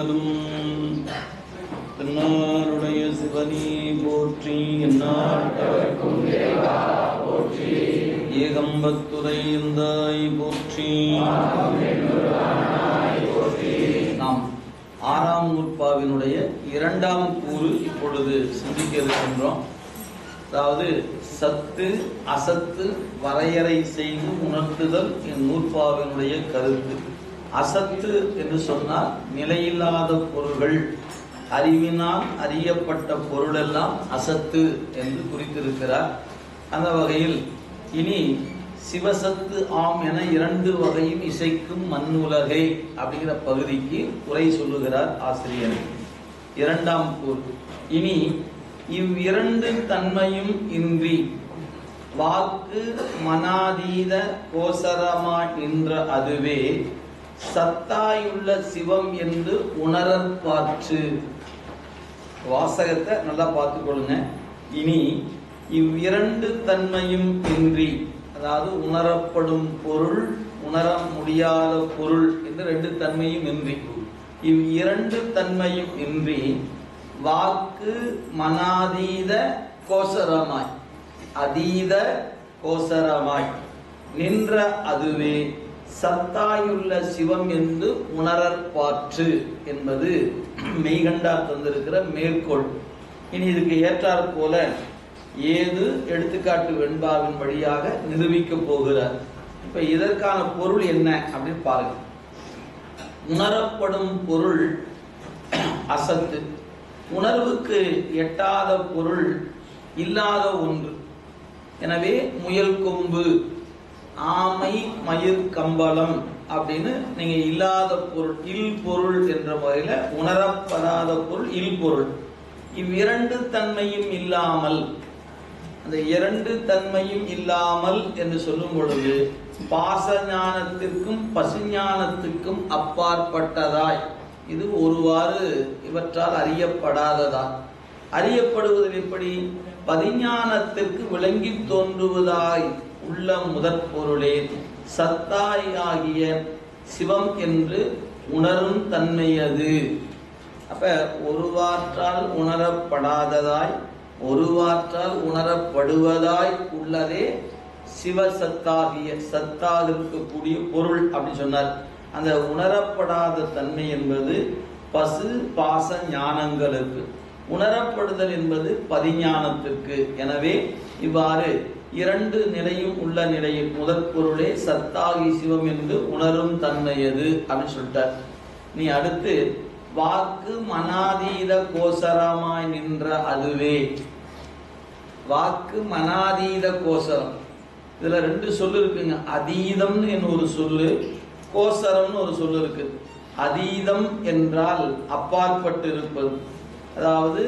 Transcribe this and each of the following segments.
எந்நாட்டவர்க்கும் தென்னாடுடைய சிவனே போற்றி. எந்நாட்டவர்க்கும் போற்றி. ஏகம்பத்துரை எந்தாய் போற்றி. நாம் ஆறாம் நூற்பாவினுடைய இரண்டாம் கூறு இப்பொழுது சிந்திக்க இருக்கின்றோம். அதாவது சத்து அசத்து வரையறை செய்து உணர்த்துதல் நூற்பாவினுடைய கருத்து. அசத்து என்று சொன்னால் நிலையில்லாத பொருள்கள், அறிவினால் அறியப்பட்ட பொருளெல்லாம் அசத்து என்று குறித்திருக்கிறார். அந்த வகையில் இனி சிவசத்து ஆம் என இரண்டு வகையும் இசைக்கும் மண்ணுலகை அப்படிங்கிற பகுதிக்கு உரை சொல்லுகிறார் ஆசிரியர். இரண்டாம் கூறு. இனி இவ்விரண்டு தன்மையும் இன்றி வாக்கு மனாதீத கோசரமா என்ற அதுவே சத்தாயுள்ள சிவம் என்று உணரற்பாற்று. வாசகத்தை நல்லா பார்த்துக்கொள்ளுங்க. இனி இவ்விரண்டு தன்மையும் இன்றி, அதாவது உணரப்படும் பொருள் உணர முடியாத பொருள் என்று ரெண்டு தன்மையும் இன்றி, இவ்விரண்டு தன்மையும் இன்றி வாக்கு மனாதீத கோசரமாய், அதீத கோசரமாய் நின்ற அதுவே சத்தாயுள்ள சிவம் என்று உணரற்பாற்று என்பது மெய்கண்டார் தந்திருக்கிற மேற்கோள். இனி இதுக்கு ஏற்றாற் போல ஏது எடுத்துக்காட்டு வெண்பாவின் வழியாக நிரூபிக்க போகிறார். இப்ப இதற்கான பொருள் என்ன அப்படின்னு பாருங்க. உணரப்படும் பொருள் அசத்து, உணர்வுக்கு எட்டாத பொருள் இல்லாத ஒன்று. எனவே முயல் கொம்பு, ஆமை, மயிர் கம்பளம் அப்படின்னு நீங்க இல்லாத பொருள், இல் பொருள் என்ற வகையில உணரப்படாத பொருள் இல் பொருள். இவ்விரண்டு தன்மையும் இல்லாமல், அந்த இரண்டு தன்மையும் இல்லாமல் என்று சொல்லும் பொழுது பாச ஞானத்திற்கும் பசுஞானத்துக்கும் அப்பாற்பட்டதாய், இது ஒருவாறு இவற்றால் அறியப்படாததா. அறியப்படுவதில் எப்படி? பதிஞானத்திற்கு விளங்கி தோன்றுவதாய் உள்ள முதற் பொருளே சத்தாய் ஆகிய சிவம் என்று உணரும் தன்மையது. அப்ப ஒருவாற்றால் உணரப்படாததாய் ஒருவாற்றால் உணரப்படுவதாய் உள்ளதே சிவசத்தாகிய, சத்தாக இருக்கக்கூடிய பொருள் அப்படின்னு சொன்னார். அந்த உணரப்படாத தன்மை என்பது பசு பாச ஞானங்களுக்கு, உணரப்படுதல் என்பது பதிஞானத்திற்கு. எனவே இவ்வாறு இரண்டு நிலையும் உள்ள நிலையில் முதற் பொருளே சத்தாகி சிவம் என்று உணரும் தன்மையது அப்படின்னு சொல்லிட்டார். நீ அடுத்து வாக்கு மனாதீத கோசரமாய் நின்ற அதுவே. வாக்கு மனாதீத கோசரம், இதுல ரெண்டு சொல்லு இருக்குங்க. அதீதம்னு என்ன ஒரு சொல்லு, கோசரம்னு ஒரு சொல்லு இருக்கு. அதீதம் என்றால் அப்பாற்பட்டு இருப்பது, அதாவது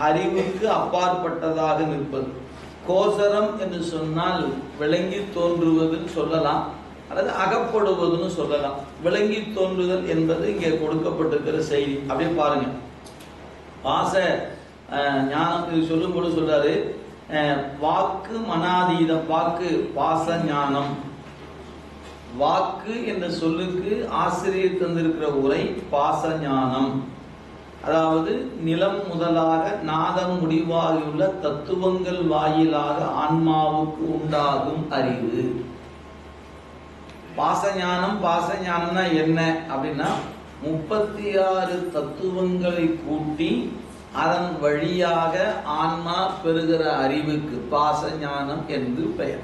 அறிவுக்கு அப்பாற்பட்டதாக நிற்பது. கோசரம் என்று சொன்னால் விளங்கி தோன்றுவதுன்னு சொல்லலாம், அல்லது அகப்படுவதுன்னு சொல்லலாம். விளங்கி தோன்றுதல் என்பது இங்கே கொடுக்கப்பட்டிருக்கிற செய்தி. அப்படியே பாருங்க. பாச ஞானம் சொல்லும்போது சொல்றாரு, வாக்கு மனாதீதம், வாக்கு பாச ஞானம். வாக்கு என்ற சொல்லுக்கு ஆசிரியர் தந்திருக்கிற உரை பாச ஞானம், அதாவது நிலம் முதலாக நாதம் முடிவாகியுள்ள தத்துவங்கள் வாயிலாக ஆன்மாவுக்கு உண்டாகும் அறிவு. பாசஞானம், பாசஞானம்னா என்ன அப்படின்னா 36 தத்துவங்களை கூட்டி அதன் வழியாக ஆன்மா பெறுகிற அறிவுக்கு பாசஞானம் என்று பெயர்.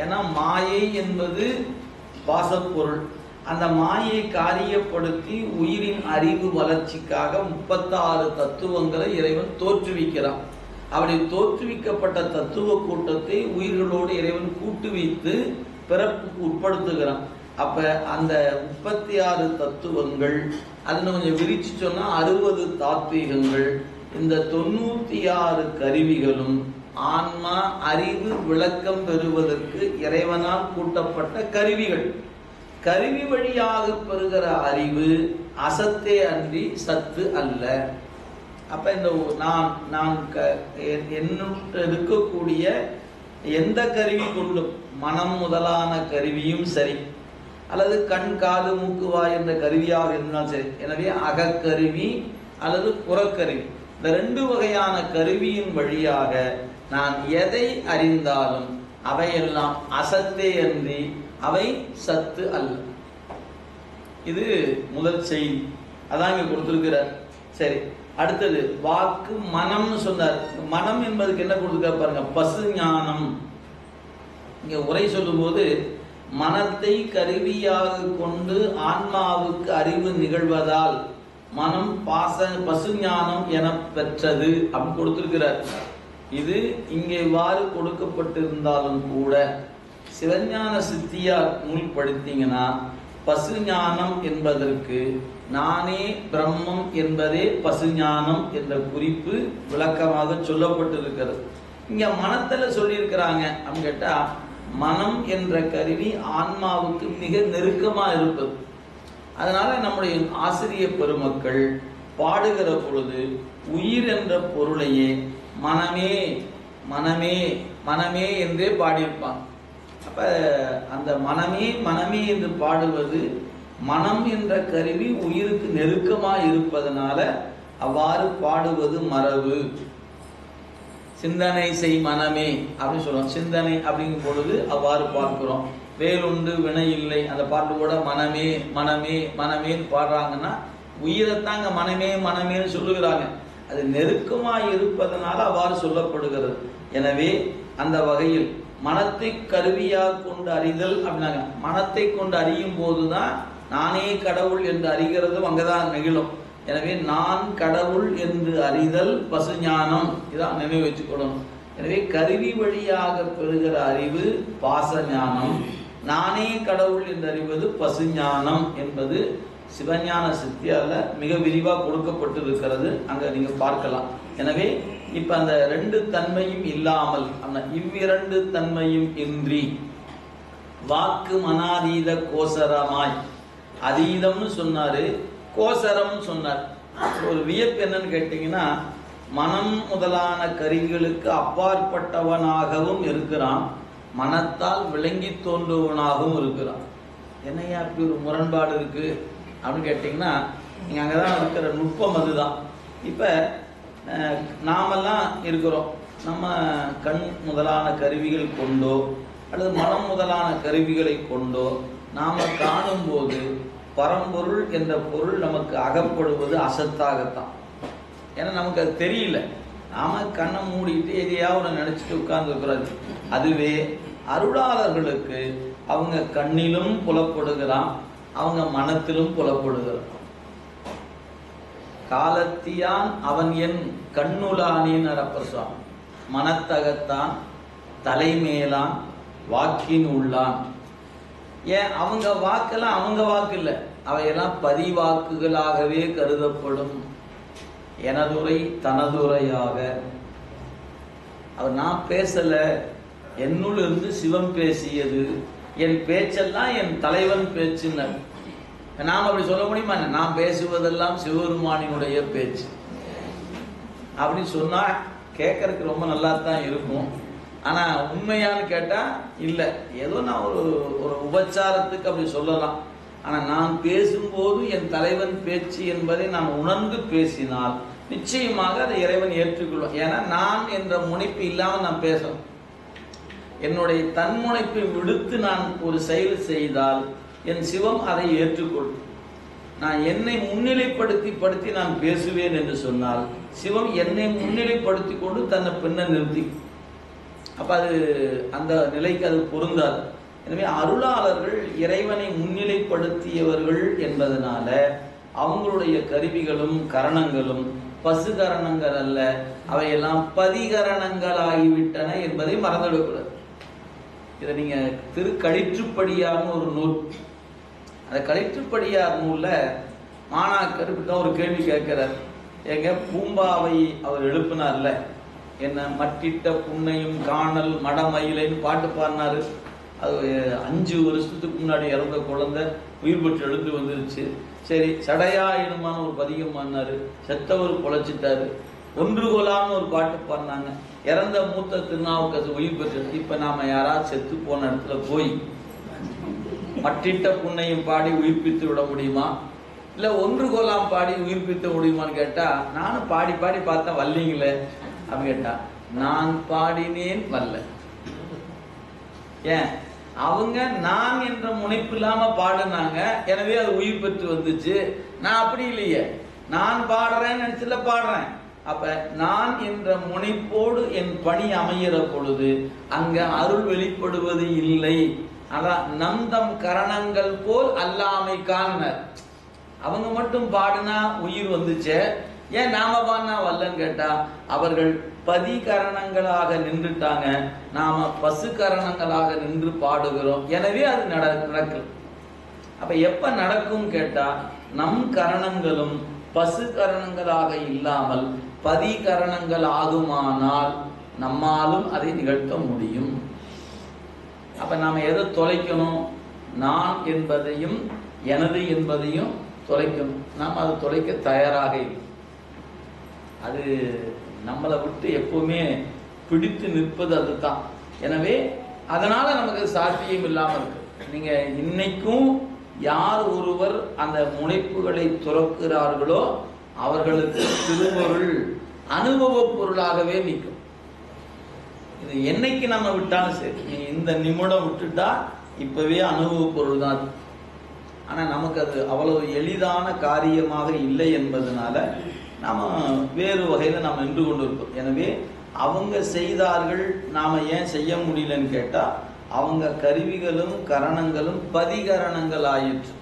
ஏன்னா மாயை என்பது பாசப்பொருள். அந்த மாயை காரியப்படுத்தி உயிரின் அறிவு வளர்ச்சிக்காக 36 தத்துவங்களை இறைவன் தோற்றுவிக்கிறான். அப்படி தோற்றுவிக்கப்பட்ட தத்துவ கூட்டத்தை உயிர்களோடு இறைவன் கூட்டு வைத்து பிறப்புக்கு உட்படுத்துகிறான். அப்ப அந்த 36 தத்துவங்கள், அதுல கொஞ்சம் விரிச்சு சொன்னா 60 தாத்வீகங்கள், இந்த 96 கருவிகளும் ஆன்மா அறிவு விளக்கம் பெறுவதற்கு இறைவனால் கூட்டப்பட்ட கருவிகள். கருவி வழியாக பெறுகிற அறிவு அசத்தே அன்றி சத்து அல்ல. அப்ப இந்த நான் இருக்கக்கூடிய எந்த கருவி கொண்டும், மனம் முதலான கருவியும் சரி, அல்லது கண் காது மூக்கு வாய் என்ற கருவியாக இருந்தாலும் சரி. எனவே அகக்கருவி அல்லது புறக்கருவி, இந்த 2 வகையான கருவியின் வழியாக நான் எதை அறிந்தாலும் அவையெல்லாம் அசத்தே அன்றி அவை சத்து அல்ல. இது முதல் செய்தி, அதான் இங்க கொடுத்திருக்கிறார். சரி, அடுத்தது வாக்கு மனம்னு சொன்னார். மனம் என்பதுக்கு என்ன கொடுத்துருக்காரு பாருங்க, பசு ஞானம். இங்க உரை சொல்லும் போது மனத்தை கருவியாக கொண்டு ஆன்மாவுக்கு அறிவு நிகழ்வதால் மனம் பசு ஞானம் என பெற்றது அப்படின்னு கொடுத்திருக்கிறார். இது இங்கே இவ்வாறு கொடுக்கப்பட்டிருந்தாலும் கூட சிவஞான சித்தியார் நூல் படித்தீங்கன்னா பசு ஞானம் என்பதற்கு நானே பிரம்மம் என்பதே பசு ஞானம் என்ற குறிப்பு விளக்கமாக சொல்லப்பட்டிருக்கிறது. இங்க மனத்துல சொல்லியிருக்கிறாங்க அப்படின்னு கேட்டா, மனம் என்ற கருவி ஆன்மாவுக்கு மிக நெருக்கமா இருப்பது. அதனால நம்முடைய ஆசிரியர் பெருமக்கள் பாடுகிற பொழுது உயிர் என்ற பொருளையே மனமே மனமே மனமே என்றே பாடியிருப்பாங்க. அப்ப அந்த மனமே மனமே என்று பாடுவது மனம் என்ற கருவி உயிருக்கு நெருக்கமா இருப்பதனால அவ்வாறு பாடுவது மரபு. சிந்தனை செய் மனமே அப்படின்னு சொல்லுவோம். சிந்தனை அப்படிங்கும் பொழுது அவ்வாறு பார்க்கிறோம். வேலுண்டு வினை இல்லை அந்த பாட்டு கூட மனமே மனமே மனமேன்னு பாடுறாங்கன்னா உயிரைத்தாங்க மனமே மனமேன்னு சொல்லுகிறாங்க. அது நெருக்கமாக இருப்பதனால அவ்வாறு சொல்லப்படுகிறது. எனவே அந்த வகையில் மனத்தை கருவியாக கொண்டு அறிதல் அப்படின்னாங்க. மனத்தை கொண்டு அறியும் போதுதான் நானே கடவுள் என்று அறிகிறதும் அங்கதான் நிகழும். எனவே நான் கடவுள் என்று அறிதல் பசுஞானம், இதான் நினைவு வச்சுக்கொள்ளணும். எனவே கருவி வழியாக பெறுகிற அறிவு பாசஞானம், நானே கடவுள் என்று அறிவது பசுஞானம் என்பது சிவஞான சித்தியால மிக விரிவாக கொடுக்கப்பட்டிருக்கிறது. அங்க நீங்க பார்க்கலாம். எனவே இப்ப அந்த 2 தன்மையும் இல்லாமல் இவ்விரண்டு தன்மையும் இன்றி வாக்கு மனாதீத கோசரமாய், அதீதம்னு சொன்னாரு, கோசரம் சொன்னார். ஒரு வியப்பு என்னன்னு கேட்டீங்கன்னா, மனம் முதலான கருவிகளுக்கு அப்பாற்பட்டவனாகவும் இருக்கிறான், மனத்தால் விளங்கி தோன்றுவனாகவும் இருக்கிறான். என்னையா அப்படி ஒரு முரண்பாடு இருக்கு அப்படின்னு கேட்டிங்கன்னா, நீங்கள் அங்கே தான் இருக்கிற நுட்பம் அதுதான். இப்போ நாமெல்லாம் இருக்கிறோம், நம்ம கண் முதலான கருவிகள் கொண்டோ அல்லது மனம் முதலான கருவிகளை கொண்டோ நாம் காணும்போது பரம்பொருள் என்ற பொருள் நமக்கு அகப்படுவது அசத்தாகத்தான். ஏன்னா நமக்கு அது தெரியல, நாம கண்ணை மூடிட்டு எதையாவது நினைச்சிட்டு உட்கார்ந்து இருக்கிறது. அதுவே அருளாளர்களுக்கு அவங்க கண்ணிலும் புலப்படுகிறான், அவங்க மனத்திலும் புலப்படுகிறான். காலத்தியான் அவன் என் கண்ணுலானின் அரப்பர் சுவாமி, மனத்தகத்தான் தலைமேலான் வாக்கின் உள்ளான். ஏன் அவங்க வாக்கெல்லாம் அவங்க வாக்கு இல்லை, அவையெல்லாம் பதிவாக்குகளாகவே கருதப்படும். எனதுரை தனதுரையாக அவர் நான் பேசல, என்னுள் இருந்து சிவம் பேசியது, என் பேச்செல்லாம் என் தலைவன் பேச்சுன்னு நாம் அப்படி சொல்ல முடியுமா? நான் பேசுவதெல்லாம் சிவபெருமானினுடைய பேச்சு அப்படின்னு சொன்னா கேட்கறதுக்கு ரொம்ப நல்லா தான் இருக்கும். ஆனா உண்மையான்னு கேட்டா இல்லை, ஏதோ நான் ஒரு உபச்சாரத்துக்கு அப்படி சொல்லலாம். ஆனா நான் பேசும்போது என் தலைவன் பேச்சு என்பதை நான் உணர்ந்து பேசினால் நிச்சயமாக அதை இறைவன் ஏற்றுக்கொள்வான். ஏன்னா நான் என்ற முனைப்பு இல்லாமல் நான் பேசணும். என்னுடைய தன்முனைப்பை விடுத்து நான் ஒரு செயல் செய்தால் என் சிவம் அதை ஏற்றுக்கொள்ளும். நான் என்னை முன்னிலைப்படுத்தி நான் பேசுவேன் என்று சொன்னால் சிவம் என்னை முன்னிலைப்படுத்தி கொண்டு தன்னை பின்ன நிறுத்தி, அப்ப அது அந்த நிலைக்கு அது பொருந்தாது. எனவே அருளாளர்கள் இறைவனை முன்னிலைப்படுத்தியவர்கள் என்பதனால அவங்களுடைய கருவிகளும் கரணங்களும் பசுகரணங்கள் அல்ல, அவையெல்லாம் பதிகரணங்கள் ஆகிவிட்டன என்பதை மறந்துவிடக்கூடாது. இதை நீங்க திருக்களிற்றுப்படியார்னு ஒரு நூல், அந்த களிற்றுப்படியார் நூல்ல மாணாக்கர் இப்படிதான் ஒரு கேள்வி கேட்கிறார். எங்க பூம்பாவை அவர் எழுப்பினார்ல, என்ன மட்டிட்ட புண்ணையும் காணல் மடமயிலைன்னு பாட்டு பாடினாரு. அது 5 வருஷத்துக்கு முன்னாடி இறந்த குழந்தை உயிர் பெற்று எழுந்து வந்துருச்சு. சரி, சடையா இனமான ஒரு பதிகம் பாடினாரு, செத்தவர் பொழைச்சிட்டாரு. ஒன்று கொலான்னு ஒரு பாட்டு பாடினாங்க, இறந்த மூத்த திருநாவுக்கரசு உயிர் பெற்று. இப்ப நாம யாராவது செத்து போன இடத்துல போய் மட்டிட்ட புண்ணையும் பாடி உயிர்ப்பித்து விட முடியுமா, இல்லை ஒன்று கோலாம் பாடி உயிர்ப்பித்து முடியுமான்னு கேட்டா, நானும் பாடி பாடி பார்த்தேன் வல்லிங்களே அப்படின்னு கேட்டா, நான் பாடினேன் வல்ல. ஏன் அவங்க நான் என்ற முனைப்பு இல்லாம பாடுனாங்க, எனவே அது உயிர் பெற்று வந்துச்சு. நான் அப்படி இல்லையே, நான் பாடுறேன்னு நினைச்சுல பாடுறேன். அப்ப நான் என்ற முனைப்போடு என் பணி அமைகிற பொழுது அங்க அருள் வெளிப்படுவது இல்லை. அதான் நந்தம் கரணங்கள் போல் அல்லாமை காணனர். அவங்க மட்டும் பாடுனா உயிர் வந்துச்சே, ஏன் நாம பாடினா வல்லன்னு கேட்டா, அவர்கள் பதிகரணங்களாக நின்றுட்டாங்க, நாம பசு கரணங்களாக நின்று பாடுகிறோம். எனவே அது நடக்கல. அப்ப எப்ப நடக்கும் கேட்டா, நம் கரணங்களும் பசு கரணங்களாக இல்லாமல் பதிகரணங்கள் ஆகுமானால் நம்மாலும் அதை நிகழ்த்த முடியும். அப்ப நாம எதை தொலைக்கணும்? நான் என்பதையும் எனது என்பதையும் தொலைக்கணும். நாம் அதை தொலைக்க தயாராக இல்லை. அது நம்மளை விட்டு எப்பவுமே பிடித்து நிற்பது அதுதான். எனவே அதனால நமக்கு சாத்தியம் இல்லாமல் இருக்கு. நீங்க இன்னைக்கும் யார் ஒருவர் அந்த முனைப்புகளை துறக்கிறார்களோ அவர்களுக்கு திருவருள் அனுபவ பொருளாகவே நிற்கும். இது என்னைக்கு நம்ம விட்டாலும் சரி, நீ இந்த நிமிடம் விட்டுட்டா இப்பவே அனுபவ பொருள் தான். ஆனா நமக்கு அது அவ்வளவு எளிதான காரியமாக இல்லை என்பதனால நாம வேறு வகையில நாம் நின்று கொண்டு இருக்கோம். எனவே அவங்க செய்தார்கள், நாம ஏன் செய்ய முடியலன்னு கேட்டா, அவங்க கருவிகளும் கரணங்களும் பதிகரணங்கள் ஆயிற்று.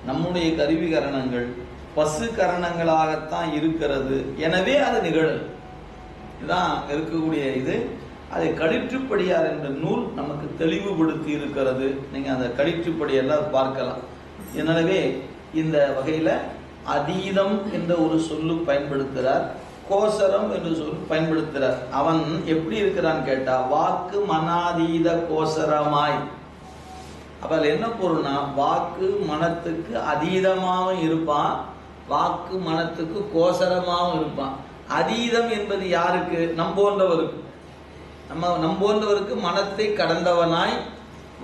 நம்முடைய கருவிகரணங்கள் பசு கரணங்களாகத்தான் இருக்கிறது. எனவே அது நிகழல். இதுதான் இருக்கக்கூடிய இது. அதை களிற்றுப்படியார் என்ற நூல் நமக்கு தெளிவுபடுத்தி இருக்கிறது. நீங்க அந்த களிற்றுப்படியெல்லாம் பார்க்கலாம். எனவே இந்த வகையில அதீதம் என்ற ஒரு சொல்லு பயன்படுத்துகிறார், கோசரம் என்று சொல்லு பயன்படுத்துகிறார். அவன் எப்படி இருக்கிறான்னு கேட்டா, வாக்கு மனாதீத கோசரமாய். அப்ப என்ன பொருள்னா, வாக்கு மனத்துக்கு அதீதமாகவும் இருப்பான், வாக்கு மனத்துக்கு கோசரமாகவும் இருப்பான். அதீதம் என்பது யாருக்கு? நம்போன்றவருக்கு. நம்போன்றவருக்கு மனத்தை கடந்தவனாய்,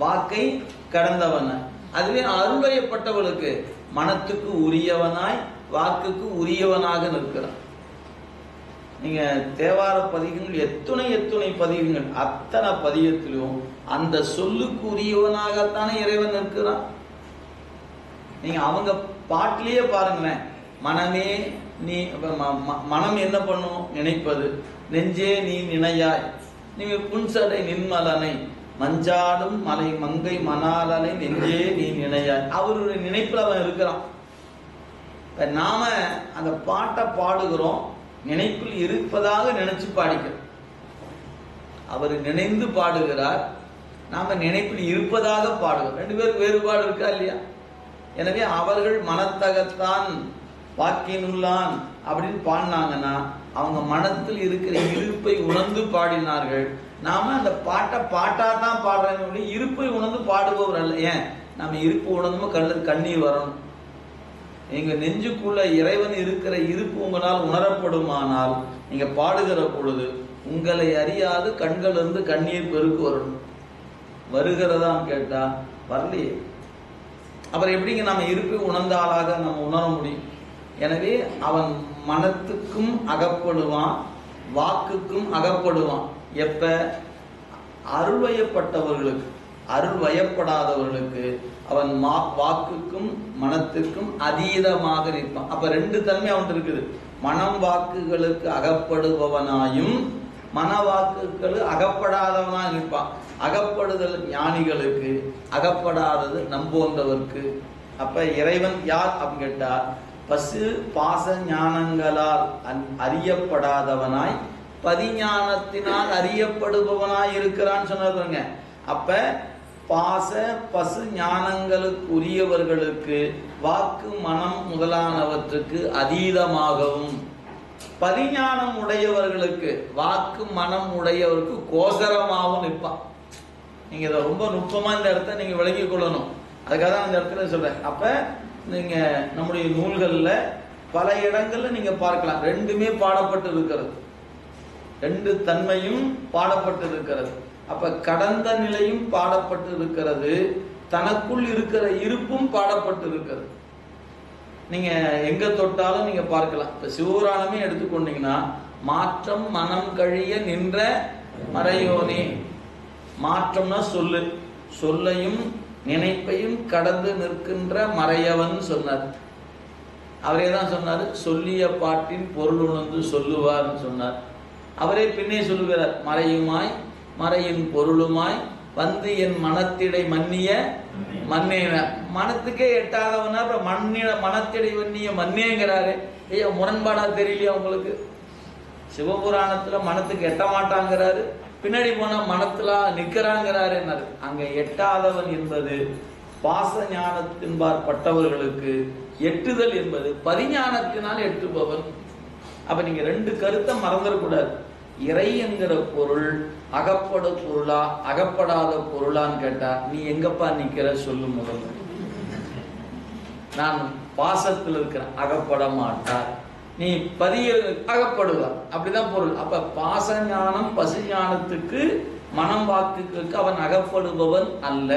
வாக்கை கடந்தவனாய். அதுவே அருளையப்பட்டவளுக்கு மனத்துக்கு உரியவனாய், வாக்குக்கு உரியவனாக நிற்கிறான். நீங்க தேவார பதிகங்கள் எத்துணை பதிகங்கள், அத்தனை பதிகத்திலும் அந்த சொல்லுக்கு உரியவனாகத்தானே இறைவன் நிற்கிறான். நீங்க அவங்க பாட்டிலேயே பாருங்களேன், மனமே நீ, மனம் என்ன பண்ணும்? நினைப்பது. நெஞ்சே நீ நினையாய், நீங்க புன்சடை நின்மலனை மஞ்சாடும் மலை மங்கை மணாலனை நெஞ்சே நீ நினையாய். அவருடைய நினைப்புல அவன் இருக்கிறான். நாம அந்த பாட்டை பாடுகிறோம், நினைப்பில் இருப்பதாக நினைச்சு பாடிக்கிறோம். அவர் நினைந்து பாடுகிறார், நாம நினைப்பில் இருப்பதாக பாடுகிறோம். ரெண்டு பேருக்கு வேறுபாடு இருக்கா இல்லையா? எனவே அவர்கள் மனத்தகத்தான் வாக்கினுள்ளான் அப்படின்னு பாடினாங்கன்னா அவங்க மனத்தில் இருக்கிற இருப்பை உணர்ந்து பாடினார்கள். நாம அந்த பாட்டா தான் பாடுறோம், இருப்பை உணர்ந்து பாடுபவர் அல்ல. ஏன் நம்ம இருப்பு உணர்ந்துமோ கண்ணீர் வரணும். எங்க நெஞ்சுக்குள்ள இறைவன் இருக்கிற இருப்பு உங்களால் உணரப்படுமானால் நீங்க பாடுகிற பொழுது உங்களை அறியாது கண்கள் இருந்து கண்ணீர் பெருக்கு வரணும். வருகிறதான்னு கேட்டா வரலையே. அப்புறம் எப்படிங்க நம்ம இருப்பை உணர்ந்த ஆளாக நம்ம உணர முடியும்? எனவே அவன் மனத்துக்கும் அகப்படுவான், வாக்குக்கும் அகப்படுவான். எப்ப? அருள்வயப்பட்டவர்களுக்கு. அருள்வயப்படாதவர்களுக்கு அவன் வாக்குக்கும் மனத்துக்கும் அதீதமாக நிற்பான். அப்ப ரெண்டு தன்மை அவன் இருக்குது. மனம் வாக்குகளுக்கு அகப்படுபவனாயும் மன வாக்குகள் அகப்படாதவனாக நிற்பான். அகப்படுதல் ஞானிகளுக்கு, அகப்படாதது நம்போன்றவர்க்கு. அப்ப இறைவன் யார் அப்படின்னு கேட்டா, பசு பாச ஞானங்களால் அறியப்படாதவனாய் பதிஞானத்தினால் அறியப்படுபவனாய் இருக்கிறான்னு சொன்னாங்க. அப்ப பாச பசு ஞானங்களுக்கு உரியவர்களுக்கு வாக்கு மனம் முதலானவற்றுக்கு அதீதமாகவும், பதிஞானம் உடையவர்களுக்கு வாக்கு மனம் உடையவருக்கு கோசரமாகவும் நிற்பான். நீங்க இதை ரொம்ப நுட்பமா இந்த இடத்த நீங்க விளங்கிக் கொள்ளணும். அதுக்காக தான் அந்த இடத்துல சொல்றேன். அப்ப நீங்க நம்முடைய நூல்கள்ல பல இடங்கள்ல நீங்க பார்க்கலாம், ரெண்டுமே பாடப்பட்டு இருக்கிறது, ரெண்டு தன்மையும் பாடப்பட்டு இருக்கிறது. அப்ப கடந்த நிலையும் பாடப்பட்டு இருக்கிறது, தனக்குள் இருக்கிற இருப்பும் பாடப்பட்டு இருக்கிறது. நீங்க எங்க தொட்டாலும் நீங்க பார்க்கலாம். இப்ப சிவபுராணமே எடுத்துக்கொண்டீங்கன்னா, மாற்றம் மனம் கழிய நின்ற மறையோனே. மாற்றம்னா சொல்லு, சொல்லையும் நினைப்பையும் கடந்து நிற்கின்ற மறையவன் சொன்னார். அவரே தான் சொன்னார், சொல்லிய பாட்டின் பொருள் உணர்ந்து சொல்லுவார் சொன்னார். அவரே பின்னே சொல்லுகிறார், மறையுமாய் மறையின் பொருளுமாய் வந்து என் மனத்திடை மன்னிய மன்னேன. மனத்துக்கே எட்டாதவனா மனத்திடை மன்னிய மன்னேங்கிறாரு. ஐயா, முரண்பாடா தெரியலையா உங்களுக்கு? சிவபுராணத்துல மனத்துக்கு எட்ட மாட்டாங்கிறாரு, பின்னாடி போனா மனத்துல நிற்கிறாங்கிறாரு. அங்க எட்டாதவன் என்பது பாச ஞானத்தின்பார் பட்டவர்களுக்கு, எட்டுதல் என்பது பரிஞானத்தினால் எட்டுபவன். அப்ப நீங்க ரெண்டு கருத்தை மறந்துடக்கூடாது. இறை என்கிற பொருள் அகப்பட பொருளா அகப்படாத பொருளான்னு கேட்டா, நீ எங்கப்பா நிக்கிற சொல்லு முதல்ல. நான் பாசத்தில் இருக்கிறேன், அகப்பட மாட்டார். நீ பதிய அகப்படுவார், அப்படிதான் பொருள். அப்ப பாச ஞானம் பசு ஞானத்துக்கு மனம் வாக்குக்கு அவன் அகப்படுபவன் அல்ல.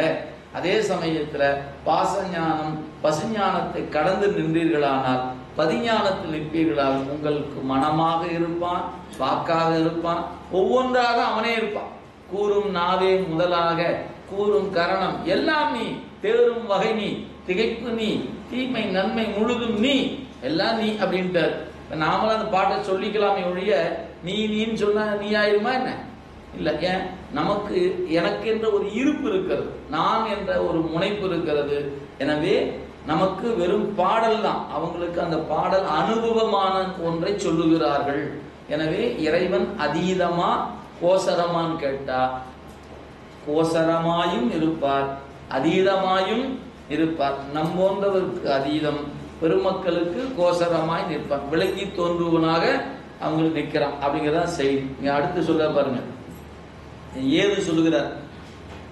அதே சமயத்துல பாச ஞானம் பசு ஞானத்தை கடந்து நின்றீர்களானால், பதிஞானத்தில் நிற்பீர்களால் உங்களுக்கு மனமாக இருப்பான், வாக்காக இருப்பான், ஒவ்வொன்றாக அவனே இருப்பான். கூறும் நாவே முதலாக கூறும் கரணம் எல்லாம் நீ, தேரும் வகை நீ, திகைப்பு நீ, தீமை நன்மை முழுதும் நீ, எல்லாம் நீ அப்படின்ட்டார். நாமளும் அந்த பாட்டை சொல்லிக்கலாமே ஒழிய நீன்னு சொன்னா நீ ஆயிருமா என்ன? இல்லை. ஏன்? நமக்கு எனக்கு என்ற ஒரு இருப்பு இருக்கிறது, நான் என்ற ஒரு முனைப்பு இருக்கிறது. எனவே நமக்கு வெறும் பாடல் தான், அவங்களுக்கு அந்த பாடல் அனுபவமான ஒன்றை சொல்லுகிறார்கள். எனவே இறைவன் அதீதமா கோசரமான்னு கேட்டா, கோசரமாயும் இருப்பார், அதீதமாயும் இருப்பார். நம் போன்றவருக்கு அதீதம், பெருமக்களுக்கு கோசரமாய் நிற்பார். விலகி தோன்றுவனாக அவங்களுக்கு நிற்கிறான் அப்படிங்கிறதா செய்தி. நீங்க அடுத்து சொல்ல பாருங்க, ஏது சொல்லுகிறார்?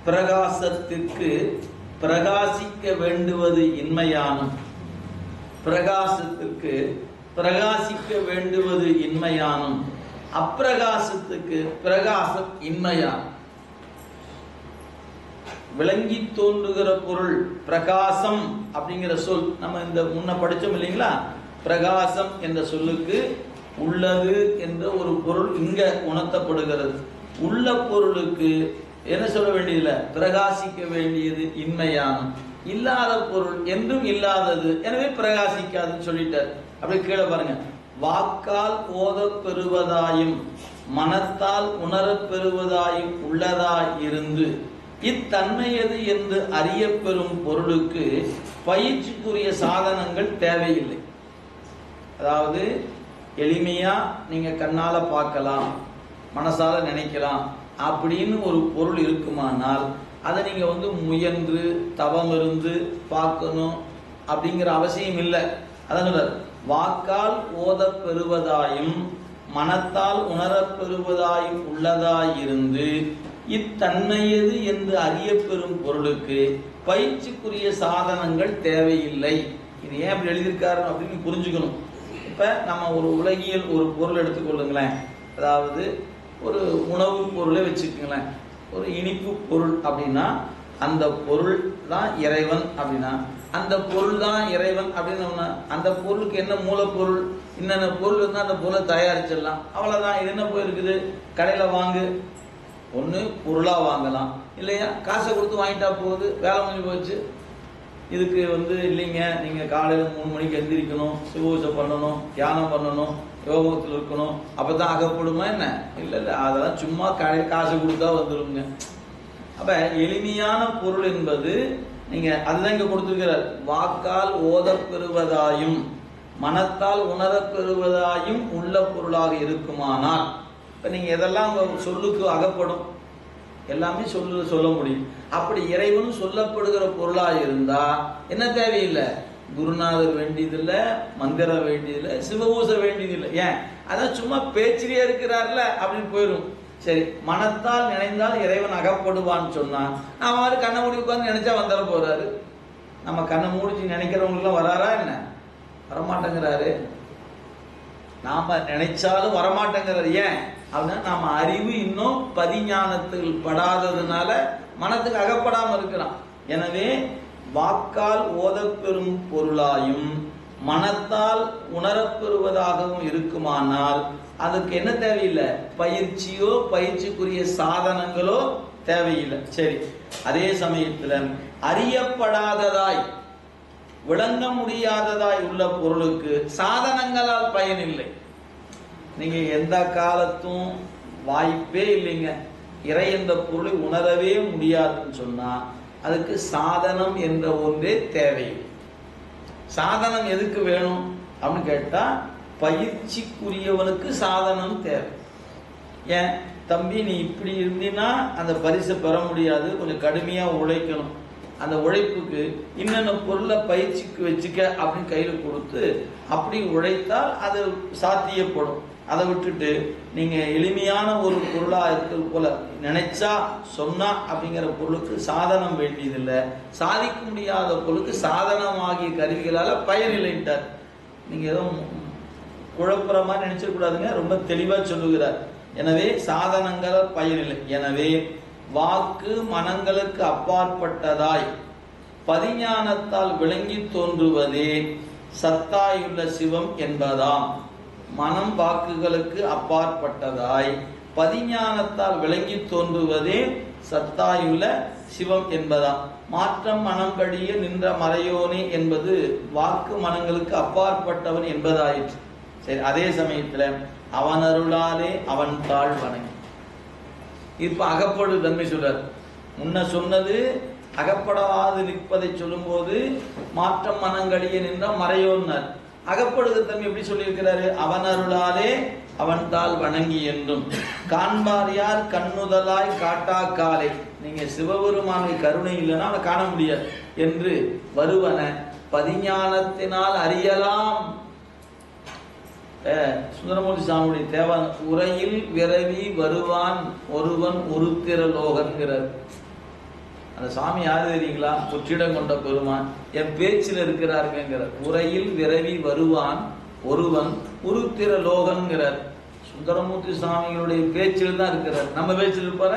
பிரகாசத்திற்கு பிரகாசிக்க வேண்டுவது இன்மையானும், பிரகாசத்துக்கு பிரகாசிக்க வேண்டுவது இன்மையானும், அப்பிரகாசத்துக்கு பிரகாசம் இன்மையான். விளங்கி தோன்றுகிற பொருள் பிரகாசம் அப்படிங்கிற சொல் நம்ம இந்த முன்ன படிச்சோம் இல்லைங்களா? பிரகாசம் என்ற சொல்லுக்கு உள்ளது என்ற ஒரு பொருள் இங்க உணர்த்தப்படுகிறது. உள்ள பொருளுக்கு என்ன சொல்ல வேண்டியதில்லை, பிரகாசிக்க வேண்டியது இன்மையான. இல்லாத பொருள் என்றும் இல்லாதது, எனவே பிரகாசிக்காதுன்னு சொல்லிட்டார். அப்படி கீழே பாருங்க, வாக்கால் ஓதப் பெறுவதாயும் மனத்தால் உணரப் பெறுவதாயும் உள்ளதாய் இருந்து இத்தன்மையது என்று அறிய பெறும் பொருளுக்கு பயிற்சிக்குரிய சாதனங்கள் தேவையில்லை. அதாவது எளிமையா நீங்க கண்ணால பார்க்கலாம், மனசால நினைக்கலாம் அப்படின்னு ஒரு பொருள் இருக்குமானால் அதை நீங்க முயன்று தவம் இருந்து பார்க்கணும் அப்படிங்கிற அவசியம் இல்லை. அதான் வாக்கால் ஓதப் பெறுவதாயும் மனத்தால் உணரப் பெறுவதாயும் உள்ளதாயிருந்து இத்தன்மையது என்று அறிய பெறும் பொருளுக்கு பயிற்சிக்குரிய சாதனங்கள் தேவையில்லை. இது ஏன் அப்படி எழுதியிருக்காரு அப்படின்னு புரிஞ்சுக்கணும். இப்ப நம்ம ஒரு உலகியல் ஒரு பொருள் எடுத்துக்கொள்ளுங்களேன். அதாவது ஒரு உணவு பொருளை வச்சுக்கோங்களேன். ஒரு இனிப்பு பொருள் அப்படின்னா அந்த பொருள் தான் இறைவன் அப்படின்னா அந்த பொருள் தான் இறைவன் அப்படின்னு அந்த பொருளுக்கு என்ன மூலப்பொருள், என்னென்ன பொருள் இருந்தால் அந்த பொருளை தயாரிச்சிடலாம், அவ்வளோதான். இது என்ன போயிருக்குது, கடையில் வாங்கு, ஒன்று பொருளாக வாங்கலாம், இல்லையா காசை கொடுத்து வாங்கிட்டா போகுது, வேலை முடிஞ்சு போச்சு. இதுக்கு இல்லைங்க, நீங்கள் காலையில் 3 மணிக்கு எந்திரிக்கணும், சிவபூஜை பண்ணணும், தியானம் பண்ணணும், யோகத்தில் இருக்கணும், அப்போ தான் அகப்படுமா என்ன? இல்லை இல்லை, அதெல்லாம் சும்மா காசு கொடுத்தா வந்துடுங்க. அப்போ எளிமையான பொருள் என்பது நீங்கள் அதுதான் இங்கே கொடுத்துருக்கிறார். வாக்கால் ஓதப் பெறுவதாயும் மனத்தால் உணரப் பெறுவதாயும் உள்ள பொருளாக இருக்குமானால், இப்போ நீங்கள் எதெல்லாம் உங்கள் சொல்லுக்கு அகப்படும் எல்லாமே சொல்ல முடியும். அப்படி இறைவன் சொல்லப்படுகிற பொருளாக இருந்தால் என்ன தேவையில்லை, குருநாதர் வேண்டியதில்லை, மந்திரம் வேண்டியதில்லை, சிவபூசை வேண்டியதில்லை. ஏன்? அதான் சும்மா பேச்சிலே இருக்கிறார்ல அப்படின்னு போயிடும். சரி, மனத்தால் நினைந்தால் இறைவன் அகப்படுவான்னு சொன்னா அவன் கண்ணை மூடி உட்காந்து நினைச்சா வந்துட போறாரு. நம்ம கண்ணை மூடிச்சு நினைக்கிறவங்களுக்குலாம் வராரா என்ன? வரமாட்டேங்கிறாரு. நாம நினைச்சாலும் வரமாட்டேங்கிறாரு. ஏன் அப்படின்னா நம்ம அறிவு இன்னும் பதிஞானத்தில் படாததுனால மனத்துக்கு அகப்படாம இருக்கிறான். எனவே வாக்கால் ஓதப்பெறும் பொருளாயும் மனத்தால் உணரப்பெறுவதாகவும் இருக்குமானால் அதுக்கு என்ன தேவையில்லை? பயிற்சியோ பயிற்சிக்குரிய சாதனங்களோ தேவையில்லை. சரி, அதே சமயத்தில் அறியப்படாததாய் விளங்க முடியாததாய் உள்ள பொருளுக்கு சாதனங்களால் பயனில்லை. நீங்க எந்த காலத்தும் வாய்ப்பே இல்லைங்க இறை என்ற பொருளை உணரவே முடியாதுன்னு சொன்னா அதுக்கு சாதனம் என்ற ஒன்றே தேவையில்லை. சாதனம் எதுக்கு வேணும் அப்படின்னு கேட்டா பயிற்சிக்குரியவனுக்கு சாதனம் தேவை. ஏன் தம்பி நீ இப்படி இருந்தீன்னா அந்த பரிசை பெற முடியாது, கொஞ்சம் கடுமையா உழைக்கணும், அந்த உழைப்புக்கு இன்னென்ன பொருளை பயிற்சிக்கு வச்சுக்க அப்படின்னு கையில் கொடுத்து அப்படி உழைத்தால் அது சாத்தியப்படும். அதை விட்டுட்டு நீங்க எளிமையான ஒரு பொருளா இருக்கிறது போல நினைச்சா சொன்னா அப்படிங்கிற பொருளுக்கு சாதனம் வேண்டியதில்லை, சாதிக்க முடியாத பொருளுக்கு சாதனமாகிய கருவிகளால பயனில்லைன்ட்டார். நீங்க ஏதோ குழப்புற மாதிரி நினைச்சிடக்கூடாதுங்க, ரொம்ப தெளிவா சொல்லுகிறார். எனவே சாதனங்களால் பயனில்லை. எனவே வாக்கு மனங்களுக்கு அப்பாற்பட்டதாய் பதிஞானத்தால் விளங்கி தோன்றுவதே சத்தாயுள்ள சிவம் என்பதாம். மனம் வாக்குகளுக்கு அப்பாற்பட்டதாய் பதிஞானத்தால் விளங்கி தோன்றுவதே சத்தாயுள்ள சிவம் என்பதாம். மாற்றம் மனம் கழிய நின்ற மறையோனே என்பது வாக்கு மனங்களுக்கு அப்பாற்பட்டவன் என்பதாயிற்று. சரி, அதே சமயத்துல அவன் அருளாலே அவன் தாழ் வணங்கி இப்ப அகப்படு தன்மை சொல்றார். முன்ன சொன்னது அகப்படாது நிற்பதை சொல்லும் போது மாற்றம் மனங்கழிய நின்ற மறையோன்னார். அகப்படுகிற தன்மை எப்படி சொல்லியிருக்கிறாரு? அவன் அருளாலே அவன் தாள் வணங்கி என்றும் காண்பார் யார் கண்ணுதலாய் காட்டா காலை. நீங்க சிவபெருமானை கருணை இல்லைன்னா அவனை காண முடியாது என்று வருவன பதிஞானத்தினால் அறியலாம். சுந்தரமூர்த்தி சாமியுடைய தேவான உரையில் விரவி வருவான் ஒருவன் உருத்திர லோகன்கிறார். அந்த சாமி யாரு தெரியுங்களா? புற்றிடம் கொண்ட பெருமான் என் பேச்சில் இருக்கிறாருங்கிறார். உரையில் விரவி வருவான் ஒருவன் உருத்திர லோகன்கிறார். சுந்தரமூர்த்தி சாமிகளுடைய பேச்சில் தான் இருக்கிறார், நம்ம பேச்சில் இருப்பார.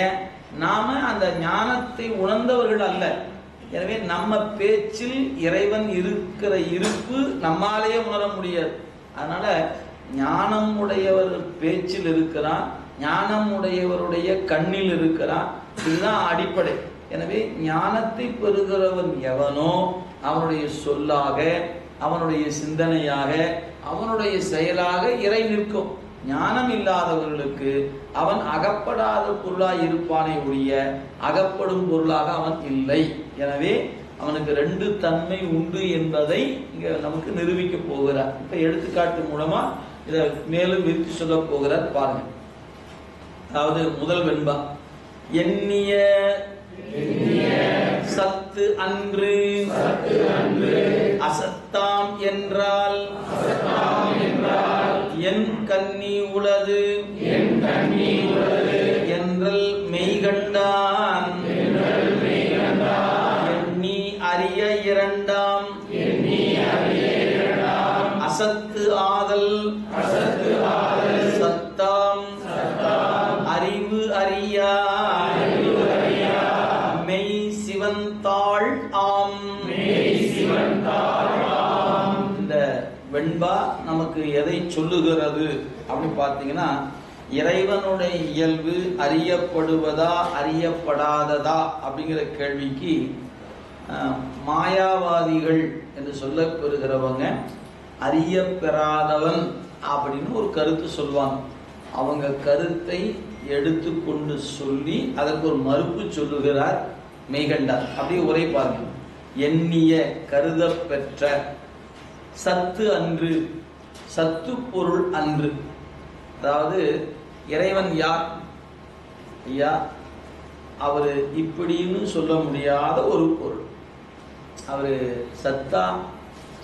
ஏன்? நாம அந்த ஞானத்தை உணர்ந்தவர்கள் அல்ல. எனவே நம்ம பேச்சில் இறைவன் இருக்கிற இருப்பு நம்மாலேயே உணர முடியாது. அதனால ஞானம் உடையவர் பேச்சில் இருக்கிறான், ஞானம் உடையவருடைய கண்ணில் இருக்கிறான். இதுதான் அடிப்படை. எனவே ஞானத்தை பெறுகிறவன் எவனோ அவனுடைய சொல்லாக, அவனுடைய சிந்தனையாக, அவனுடைய செயலாக இறை நிற்கும். ஞானம் இல்லாதவர்களுக்கு அவன் அகப்படாத பொருளாய் இருப்பானே ஒழிய அகப்படும் பொருளாக அவன் இல்லை. எனவே அவனுக்கு ரெண்டு தன்மை உண்டு என்பதை இங்க நமக்கு நிரூபிக்க போகிறார். இப்ப எடுத்துக்காட்டு மூலமா இதை மேலும் விரித்து சொல்ல போகிறார். பாருங்க. அதாவது முதல் வெண்பா எண்ணிய சத்து அன்று அசத்தாம் என்றால் என் கண்ணி உளது என்றல் மெய்கண்டான் எண்ணி அறிய இரண்டாம் அசத்து ஆதல் சத்தாம் அறிவு அறியா மெய் சிவந்தாள் ஆம். இந்த வெண்பா நமக்கு எதை சொல்லுகிறது அப்படின்னு பார்த்தீங்கன்னா, இறைவனுடைய இயல்பு அறியப்படுவதா அறியப்படாததா அப்படிங்கிற கேள்விக்கு மாயாவாதிகள் என்று சொல்ல பெறுகிறவங்க அறியப்பெறாதவன் அப்படின்னு ஒரு கருத்து சொல்லுவாங்க. அவங்க கருத்தை எடுத்துக்கொண்டு சொல்லி அதற்கு ஒரு மறுப்பு சொல்லுகிறார் மெய்கண்டார். அப்படியே உரை பாருங்க. எண்ணிய கருத பெற்ற சத்து அன்று, சத்து பொருள் அன்று. அதாவது இறைவன் யார்? ஐயா, அவரு இப்படின்னு சொல்ல முடியாத ஒரு பொருள். அவரு சத்தா?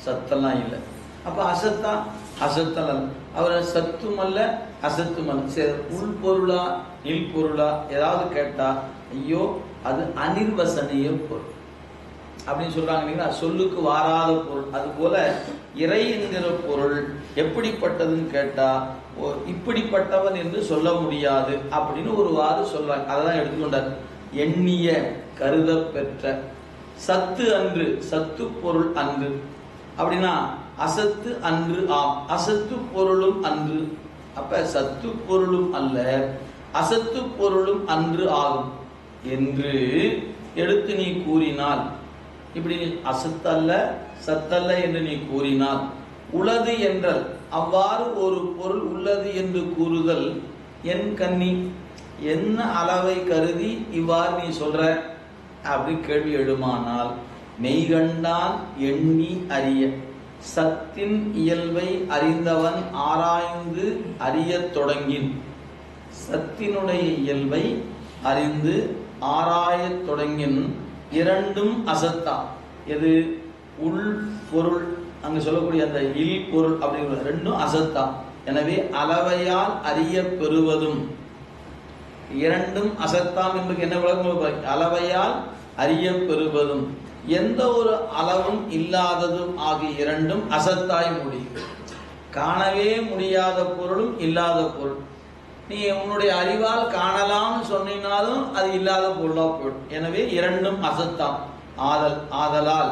சத்தெல்லாம் இல்லை. அப்ப அசத்தா? அசத்தல். அவர் சத்தும் அல்ல அசத்தும் அல்ல. சரி, உள்பொருளா இல் பொருளா ஏதாவது கேட்டா ஐயோ அது அனிர்வசனீய பொருள் அப்படின்னு சொல்றாங்க. சொல்லுக்கு வாராத பொருள். அது போல இறை என்கிற பொருள் எப்படிப்பட்டதுன்னு கேட்டா இப்படிப்பட்டவன் என்று சொல்ல முடியாது அப்படின்னு ஒரு வாறு சொல்றாங்க. அதான் எடுத்துக்கொண்டார். எண்ணிய கருத பெற்ற. சத்து அன்று, சத்து பொருள் அன்று அப்படின்னா அசத்து அன்று ஆம், அசத்து பொருளும் அன்று. அப்ப சத்து பொருளும் அல்ல, அசத்து பொருளும் அன்று ஆகும் என்று எடுத்து நீ கூறினால், இப்படி அசத்தல்ல சத்தல்ல என்று நீ கூறினால், உளது என்றல் அவ்வாறு ஒரு பொருள் உள்ளது என்று கூறுதல் என் கண்ணி, என்ன அளவை கருதி இவ்வாறு நீ சொல்ற அப்படி கேள்வி எடுமானால், மெய்கண்டான் எண்ணி அறிய, சத்தின் இயல்பை அறிந்தவன் ஆராய்ந்து அறிய தொடங்கின். சத்தினுடைய இயல்பை அறிந்து ஆராயத் தொடங்கின் இரண்டும் அசத்தா. எது? உள் பொருள், அங்கு சொல்லக்கூடிய அந்த இல் பொருள் அப்படிங்கிற ரெண்டும் அசத்தா. எனவே அளவையால் அறிய பெறுவதும் இரண்டும் அசத்தாம் என்பது என்ன விளக்கம்? அளவையால் அறிய பெறுவதும் எந்த ஒரு அளவும் இல்லாததும் ஆகிய இரண்டும் அசத்தாய் முடியும். காணவே முடியாத பொருளும் இல்லாத பொருள் நீ உன்னுடைய அறிவால் காணலாம்னு சொன்னாலும் அது இல்லாத பொருளா போடும். எனவே இரண்டும் அசத்தாம். ஆதலால்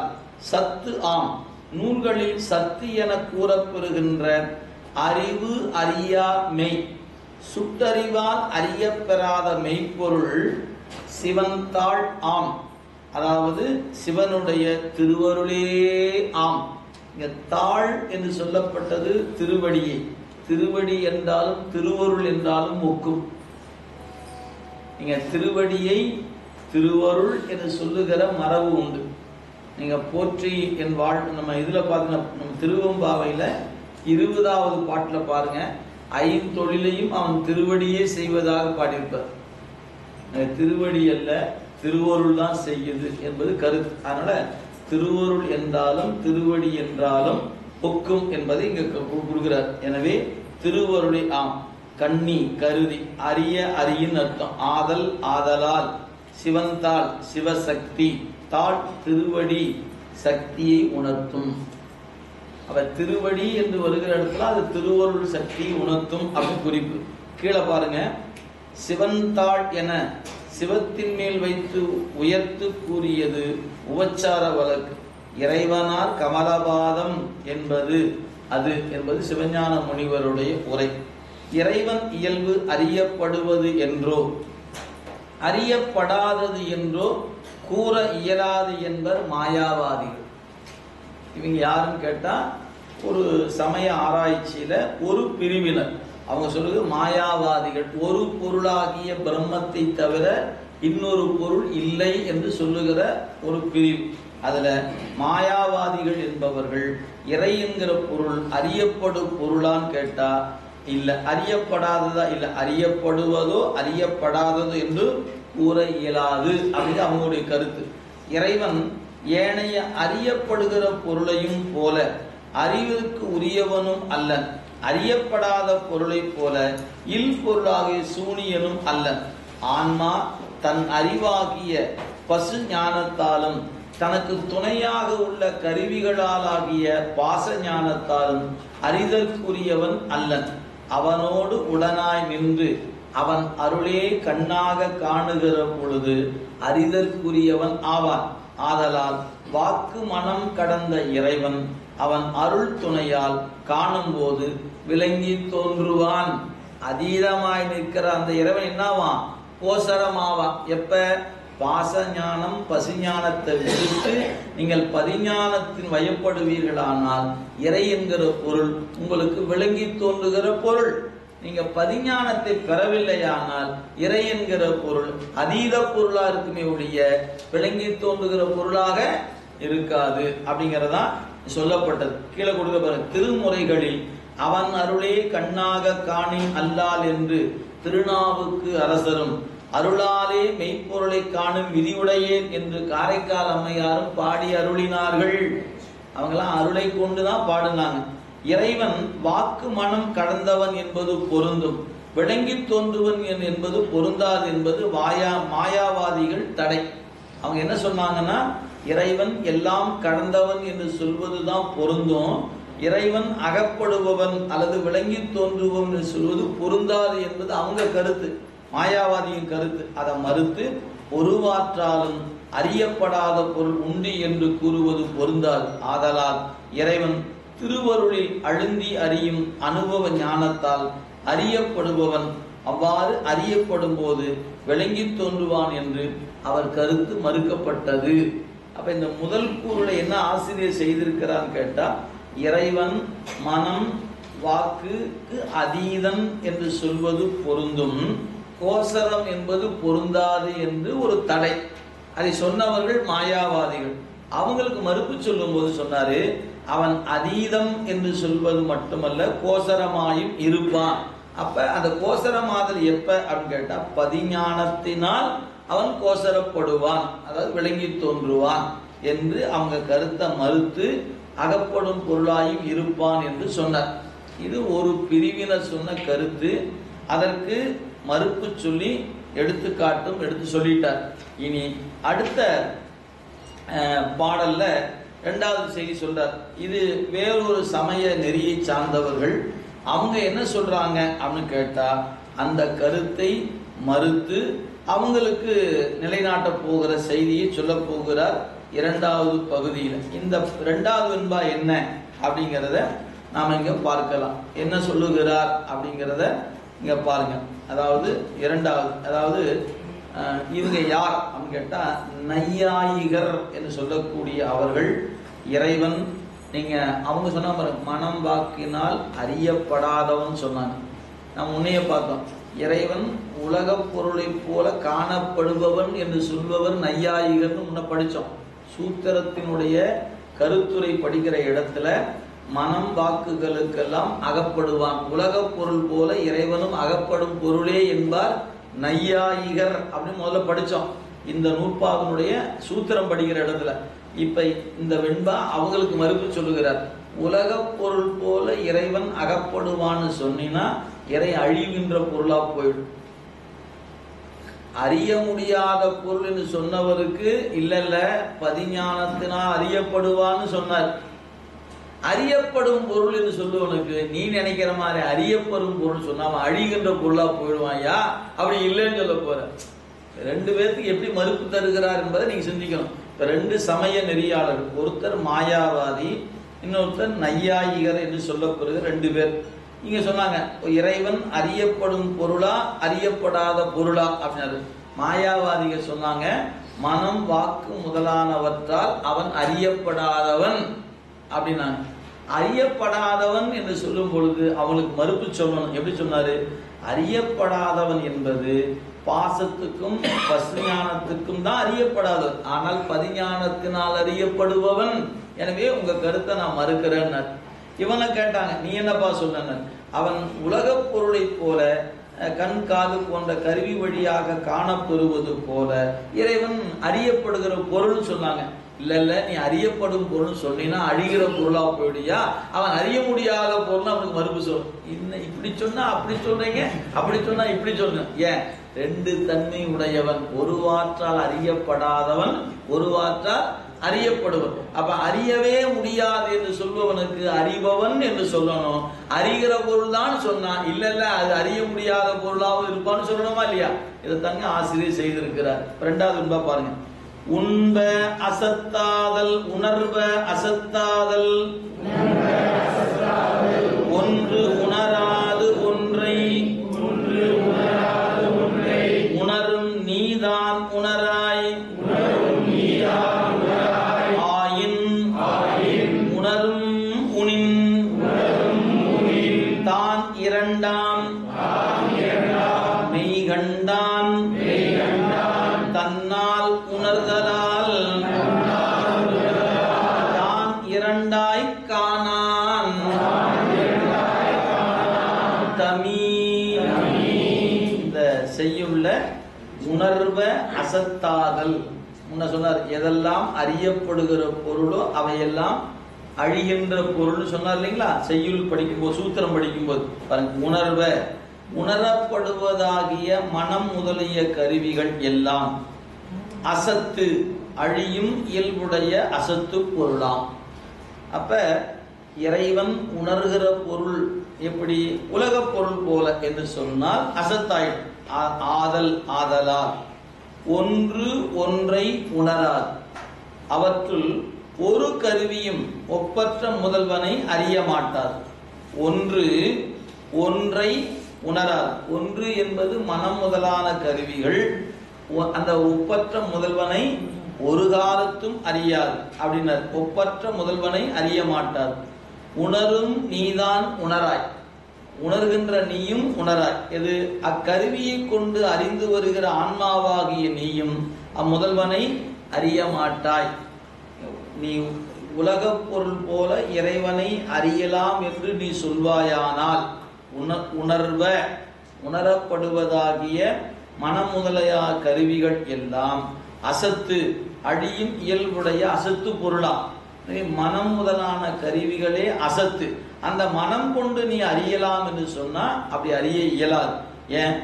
சத்து ஆம், நூல்களில் சத்து என கூறப்பெறுகின்ற அறிவு அறியா மெய், சுட்டறிவால் அறியப்பெறாத மெய்ப்பொருள் சிவன்தாள் ஆம், அதாவது சிவனுடைய திருவருளே ஆம். இங்க தாள் என்று சொல்லப்பட்டது திருவடியே. திருவடி என்றாலும் திருவருள் என்றாலும் ஒக்கும். நீங்க திருவடியை திருவருள் என்று சொல்லுகிற மரபு உண்டு. நீங்க போற்றி என் வாழ் நம்ம இதுல பாத்தீங்கன்னா, நம்ம திருவம்பாவையில 20வது பாட்டுல பாருங்க, ஐந்தொழிலையும் அவன் திருவடியே செய்வதாக பாடியிருப்பார். திருவடி அல்ல திருவருள் தான் செய்யுது என்பது கருத்து. அதனால திருவருள் என்றாலும் திருவடி என்றாலும் ஒக்கும் என்பதை இங்க கொடுக்கிறார். எனவே திருவருளை ஆம், கண்ணி கருதி, அறிய அறியின் அர்த்தம், ஆதல் ஆதலால், சிவன்தாள் சிவசக்தி, தாள் திருவடி சக்தியை உணர்த்தும். அவ திருவடி என்று வருகிற இடத்துல அது திருவருள் சக்தியை உணர்த்தும் அப்படின்னு குறிப்பு. கீழே பாருங்க, சிவன்தாள் என சிவத்தின் மேல் வைத்து உயர்த்து கூறியது உபச்சார வழக்கு. இறைவனார் கமலபாதம் என்பது அது என்பது சிவஞான முனிவருடைய உரை. இறைவன் இயல்பு அறியப்படுவது என்றோ அறியப்படாதது என்றோ கூற இயலாது என்பர் மாயாவாதிகள். இவங்க யாருன்னு கேட்டா, ஒரு சமய ஆராய்ச்சியில ஒரு பிரிவினர். அவங்க சொல்றது மாயாவாதிகள். ஒரு பொருளாகிய பிரம்மத்தை தவிர இன்னொரு பொருள் இல்லை என்று சொல்லுகிற ஒரு பிரிவு. அதுல மாயாவாதிகள் என்பவர்கள் இறை என்கிற பொருள் அறியப்படும் பொருளான்னு கேட்டா இல்ல, அறியப்படாததா இல்ல, அறியப்படுவதோ அறியப்படாததோ என்று கூற இயலாது அப்படின்னு அவங்களுடைய கருத்து. இறைவன் ஏனைய அறியப்படுகிற பொருளையும் போல அறிவதற்கு உரியவனும் அல்லன், அறியப்படாத பொருளை போல இல் பொருளாகிய சூனியனும் அல்லன். ஆன்மா தன் அறிவாகிய பசு ஞானத்தாலும் தனக்கு துணையாக உள்ள கருவிகளாலாகிய பாச ஞானத்தாலும் அறிதற்குரியவன் அல்லன். அவனோடு உடனாய் நின்று அவன் அருளே கண்ணாக காணுகிற பொழுது அறிதற்குரியவன் ஆவான். ஆதலால் வாக்கு மனம் கடந்த இறைவன் அவன் அருள் துணையால் காணும் போது விளங்கி தோன்றுவான். அதீதமாய் நிற்கிற அந்த இறைவன் என்னவான்? கோசரமாவான். எப்ப? பாச ஞானம் பசுஞானத்தை விடுத்து நீங்கள் பதிஞானத்தின் வயப்படுவீர்களானால் இறை என்கிற பொருள் உங்களுக்கு விளங்கி தோன்றுகிற பொருள். நீங்க பதிஞானத்தை பெறவில்லையானால் இறை என்கிற பொருள் அதீத பொருளா இருக்குமே ஒழிய விளங்கி தோன்றுகிற பொருளாக இருக்காது அப்படிங்கறதா சொல்லப்பட்டது. கீழே கொடுக்க பாருங்க, திருமுறைகளில் அவன் அருளே கண்ணாக காணின் அல்லால் என்று திருநாவுக்கு அரசரும் அருளாலே மெய்ப்பொருளை காணும் விதியுடையேன் என்று காரைக்கால் அம்மையாரும் பாடி அருளினார்கள். அவங்கெல்லாம் அருளை கொண்டுதான் பாடினாங்க. இறைவன் வாக்கு மனம் கடந்தவன் என்பது பொருந்தும், விளங்கி தோன்றுவன் என்பது பொருந்தாது என்பது மாயாவாதிகள் தடை. அவங்க என்ன சொன்னாங்கன்னா, இறைவன் எல்லாம் கடந்தவன் என்று சொல்வதுதான் பொருந்தும், இறைவன் அகப்படுபவன் அல்லது விளங்கி தோன்றுபவன் என்று சொல்வது பொருந்தாது என்பது அவங்க கருத்து, மாயாவாதியின் கருத்து. அதை மறுத்து ஒருவாற்றாலும் அறியப்படாத பொருள் உண்டு என்று கூறுவது பொருந்தாது. ஆதலால் இறைவன் திருவருளில் அழுந்தி அறியும் அனுபவ ஞானத்தால் அறியப்படுபவன் அவ்வாறு அறியப்படும் போது விளங்கி தோன்றுவான் என்று அவர் கருத்து மறுக்கப்பட்டது. அப்ப இந்த முதல் கூறுல என்ன ஆசிரியர் செய்திருக்கிறான்னு கேட்டா, இறைவன் மனம் வாக்குக்கு அதீதன் என்று சொல்வது பொருந்தும், கோசரம் என்பது பொருந்தாது என்று ஒரு தடை. அதை சொன்னவர்கள் மாயாவாதிகள். அவங்களுக்கு மறுப்பு சொல்லும் போது சொன்னாரு, அவன் அதீதம் என்று சொல்வது மட்டுமல்ல கோசரமாயும் இருப்பான். அப்ப அந்த கோசரமாதல் எப்ப அப்படின்னு கேட்டா, பதிஞானத்தினால் அவன் கோசரப்படுவான், அதாவது விளங்கி தோன்றுவான் என்று அவங்க கருத்தை மறுத்து அகப்படும் பொருளாயும் இருப்பான் என்று சொன்னார். இது ஒரு பிரிவினர் சொன்ன கருத்து. அதற்கு மறுப்பு சொல்லி எடுத்துக்காட்டும் எடுத்து சொல்லிட்டார். இனி அடுத்த பாடல்ல இரண்டாவது செய்தி சொல்றார். இது வேறொரு சமய நெறியை சார்ந்தவர்கள். அவங்க என்ன சொல்றாங்க அப்படின்னு கேட்டா, அந்த கருத்தை மறுத்து அவங்களுக்கு நிலைநாட்ட போகிற செய்தியை சொல்ல போகிறார் இரண்டாவது பகுதியில். இந்த இரண்டாவது வெண்பா என்ன அப்படிங்கிறத நாம இங்க பார்க்கலாம். என்ன சொல்லுகிறார் அப்படிங்கிறத இங்க பாருங்க. அதாவது இரண்டாவது, அதாவது இவங்க யார் அப்படின்னு கேட்டா, நையாயிகர் என்று சொல்லக்கூடிய அவர்கள் இறைவன், நீங்க அவங்க சொன்ன மனம் வாக்கினால் அறியப்படாதவன் சொன்னாங்க. நம்ம முன்னைய பார்த்தோம், இறைவன் உலக பொருளை போல காணப்படுபவன் என்று சொல்பவர் நையாயிகர்னு முன்ன படித்தோம். சூத்திரத்தினுடைய கருத்துரை படிக்கிற இடத்துல மனம் வாக்குகளுக்கெல்லாம் அகப்படுவான், உலக பொருள் போல இறைவனும் அகப்படும் பொருளே என்பார் நையாயிகர் அப்படின்னு முதல்ல படித்தோம் இந்த நூற்பாவினுடைய சூத்திரம் படிக்கிற இடத்துல. இப்ப இந்த வெண்பா அவங்களுக்கு மறுப்பு சொல்லுகிறார். உலக பொருள் போல இறைவன் அகப்படுவான்னு சொன்னா இறை அழிகின்ற பொருளா போயிடும். அறிய முடியாத பொருள் என்று சொன்னவருக்கு இல்ல பதிஞானத்தினால் அறியப்படுவான்னு சொன்னார். அறியப்படும் பொருள் என்று சொல்லுவனுக்கு நீ நினைக்கிற மாதிரி அறியப்படும் பொருள் சொன்னாம அழிகின்ற பொருளா போயிடுவாயா, அப்படி இல்லைன்னு சொல்ல போற. ரெண்டு பேர்த்துக்கு எப்படி மறுப்பு தருகிறார் என்பதை நீங்க சிந்திக்கணும். இப்ப ரெண்டு சமய நெறியாளர், ஒருத்தர் மாயாவாதி, இன்னொருத்தர் நையாயிகர் என்று சொல்லப்படுகிற ரெண்டு பேர் இங்க சொன்னாங்க, இறைவன் அறியப்படும் பொருளா அறியப்படாத பொருளா அப்படின்னாரு. மாயாவாதிகள் சொன்னாங்க, மனம் வாக்கு முதலானவற்றால் அவன் அறியப்படாதவன் அப்படின்னாங்க. அறியப்படாதவன் என்று சொல்லும் பொழுது அவனுக்கு மறுப்பு சொல்லணும். எப்படி சொன்னாரு? அறியப்படாதவன் என்பது பாசத்துக்கும் பசுஞானத்துக்கும் தான் அறியப்படாதவன், ஆனால் பதிஞானத்தினால் அறியப்படுபவன். எனவே உங்க கருத்தை நான் மறுக்கிறேன். இவனை கேட்டாங்க, நீ என்னப்பா சொன்ன? அவன் உலக பொருளை போல கண் காது போன்ற கருவி வழியாக காணப்பெறுவது போல இறைவன் அறியப்படுகிற பொருள் சொன்னாங்க. இல்ல நீ அறியப்படும் பொருள் சொன்னீங்கன்னா அழிகிற பொருளா போயிடுயா, அவன் அறிய முடியாத பொருள் அவனுக்கு மறுப்பு சொல்லும். இன்னும் இப்படி சொன்னா அப்படி சொல்றீங்க, அப்படி சொன்னா இப்படி சொல்றீங்க. ஏன்? ரெண்டு தன்மை உடையவன், ஒரு வாற்றால் அறியப்படாதவன், ஒரு வாற்றால் அறியப்படுவன். அப்ப அறியவே முடியாது என்று சொல்பவனுக்கு அறிபவன் என்று சொல்லணும். அறிகிற பொருள் தான் சொன்னான், இல்ல அது அறிய முடியாத பொருளாகவும் இருப்பான்னு சொல்லணுமா இல்லையா? இதை தாங்க ஆசிரியர் செய்திருக்கிறார். இரண்டாவது உண்பா பாருங்க. உண்ப அசத்தாதல், உணர்வ அசத்தாதல், ஒன்று உணராது ஒன்றை, உணரும் நீதான் உணராய், ஆயின் உணரும் உனின், தான் இரண்டாம் மெய்கண்டான், தன்னால் உணர்தலால் தான் இரண்டாய் காணான், தமி. இந்த செய்யுள்ள உணர்வ அசத்தாதல் முன்ன சொன்னார். எதெல்லாம் அறியப்படுகிற பொருளோ அவையெல்லாம் அழிகின்ற பொருள் சொன்னார் இல்லைங்களா? செய்யுள் படிக்கும்போது, சூத்திரம் படிக்கும்போது பாருங்க, உணர்வ உணரப்படுவதாகிய மனம் முதலிய கருவிகள் எல்லாம் அசத்து, அழியும் இயல்புடைய அசத்து பொருளாம். அப்ப இறைவன் உணர்கிற பொருள் எப்படி? உலக பொருள் போல என்று சொன்னால் அசத்தாயிடும். ஆதல், ஆதலால் ஒன்று ஒன்றை உணராது. அவற்றுள் ஒரு கருவியும் ஒப்பற்ற முதல்வனை அறிய மாட்டார். ஒன்று ஒன்றை உணராது. ஒன்று என்பது மனம் முதலான கருவிகள் அந்த ஒப்பற்ற முதல்வனை ஒரு காலத்தும் அறியாது அப்படின்னார். ஒப்பற்ற முதல்வனை அறிய மாட்டார். உணரும் நீதான் உணராய். உணர்கின்ற நீயும் உணராய். எது? அக்கருவியை கொண்டு அறிந்து வருகிற ஆன்மாவாகிய நீயும் அம்முதல்வனை அறிய மாட்டாய். நீ உலகப் பொருள் போல இறைவனை அறியலாம் என்று நீ சொல்வாயானால் உணரப்படுவதாகிய மனம் முதலையா கருவிகள் எல்லாம் அசத்து, அழியும் இயல்புடைய அசத்து பொருளாம். மனம் முதலான கருவிகளே அசத்து. அந்த மனம் கொண்டு நீ அறியலாம் என்று சொன்னா அப்படி அறிய இயலாது. ஏன்?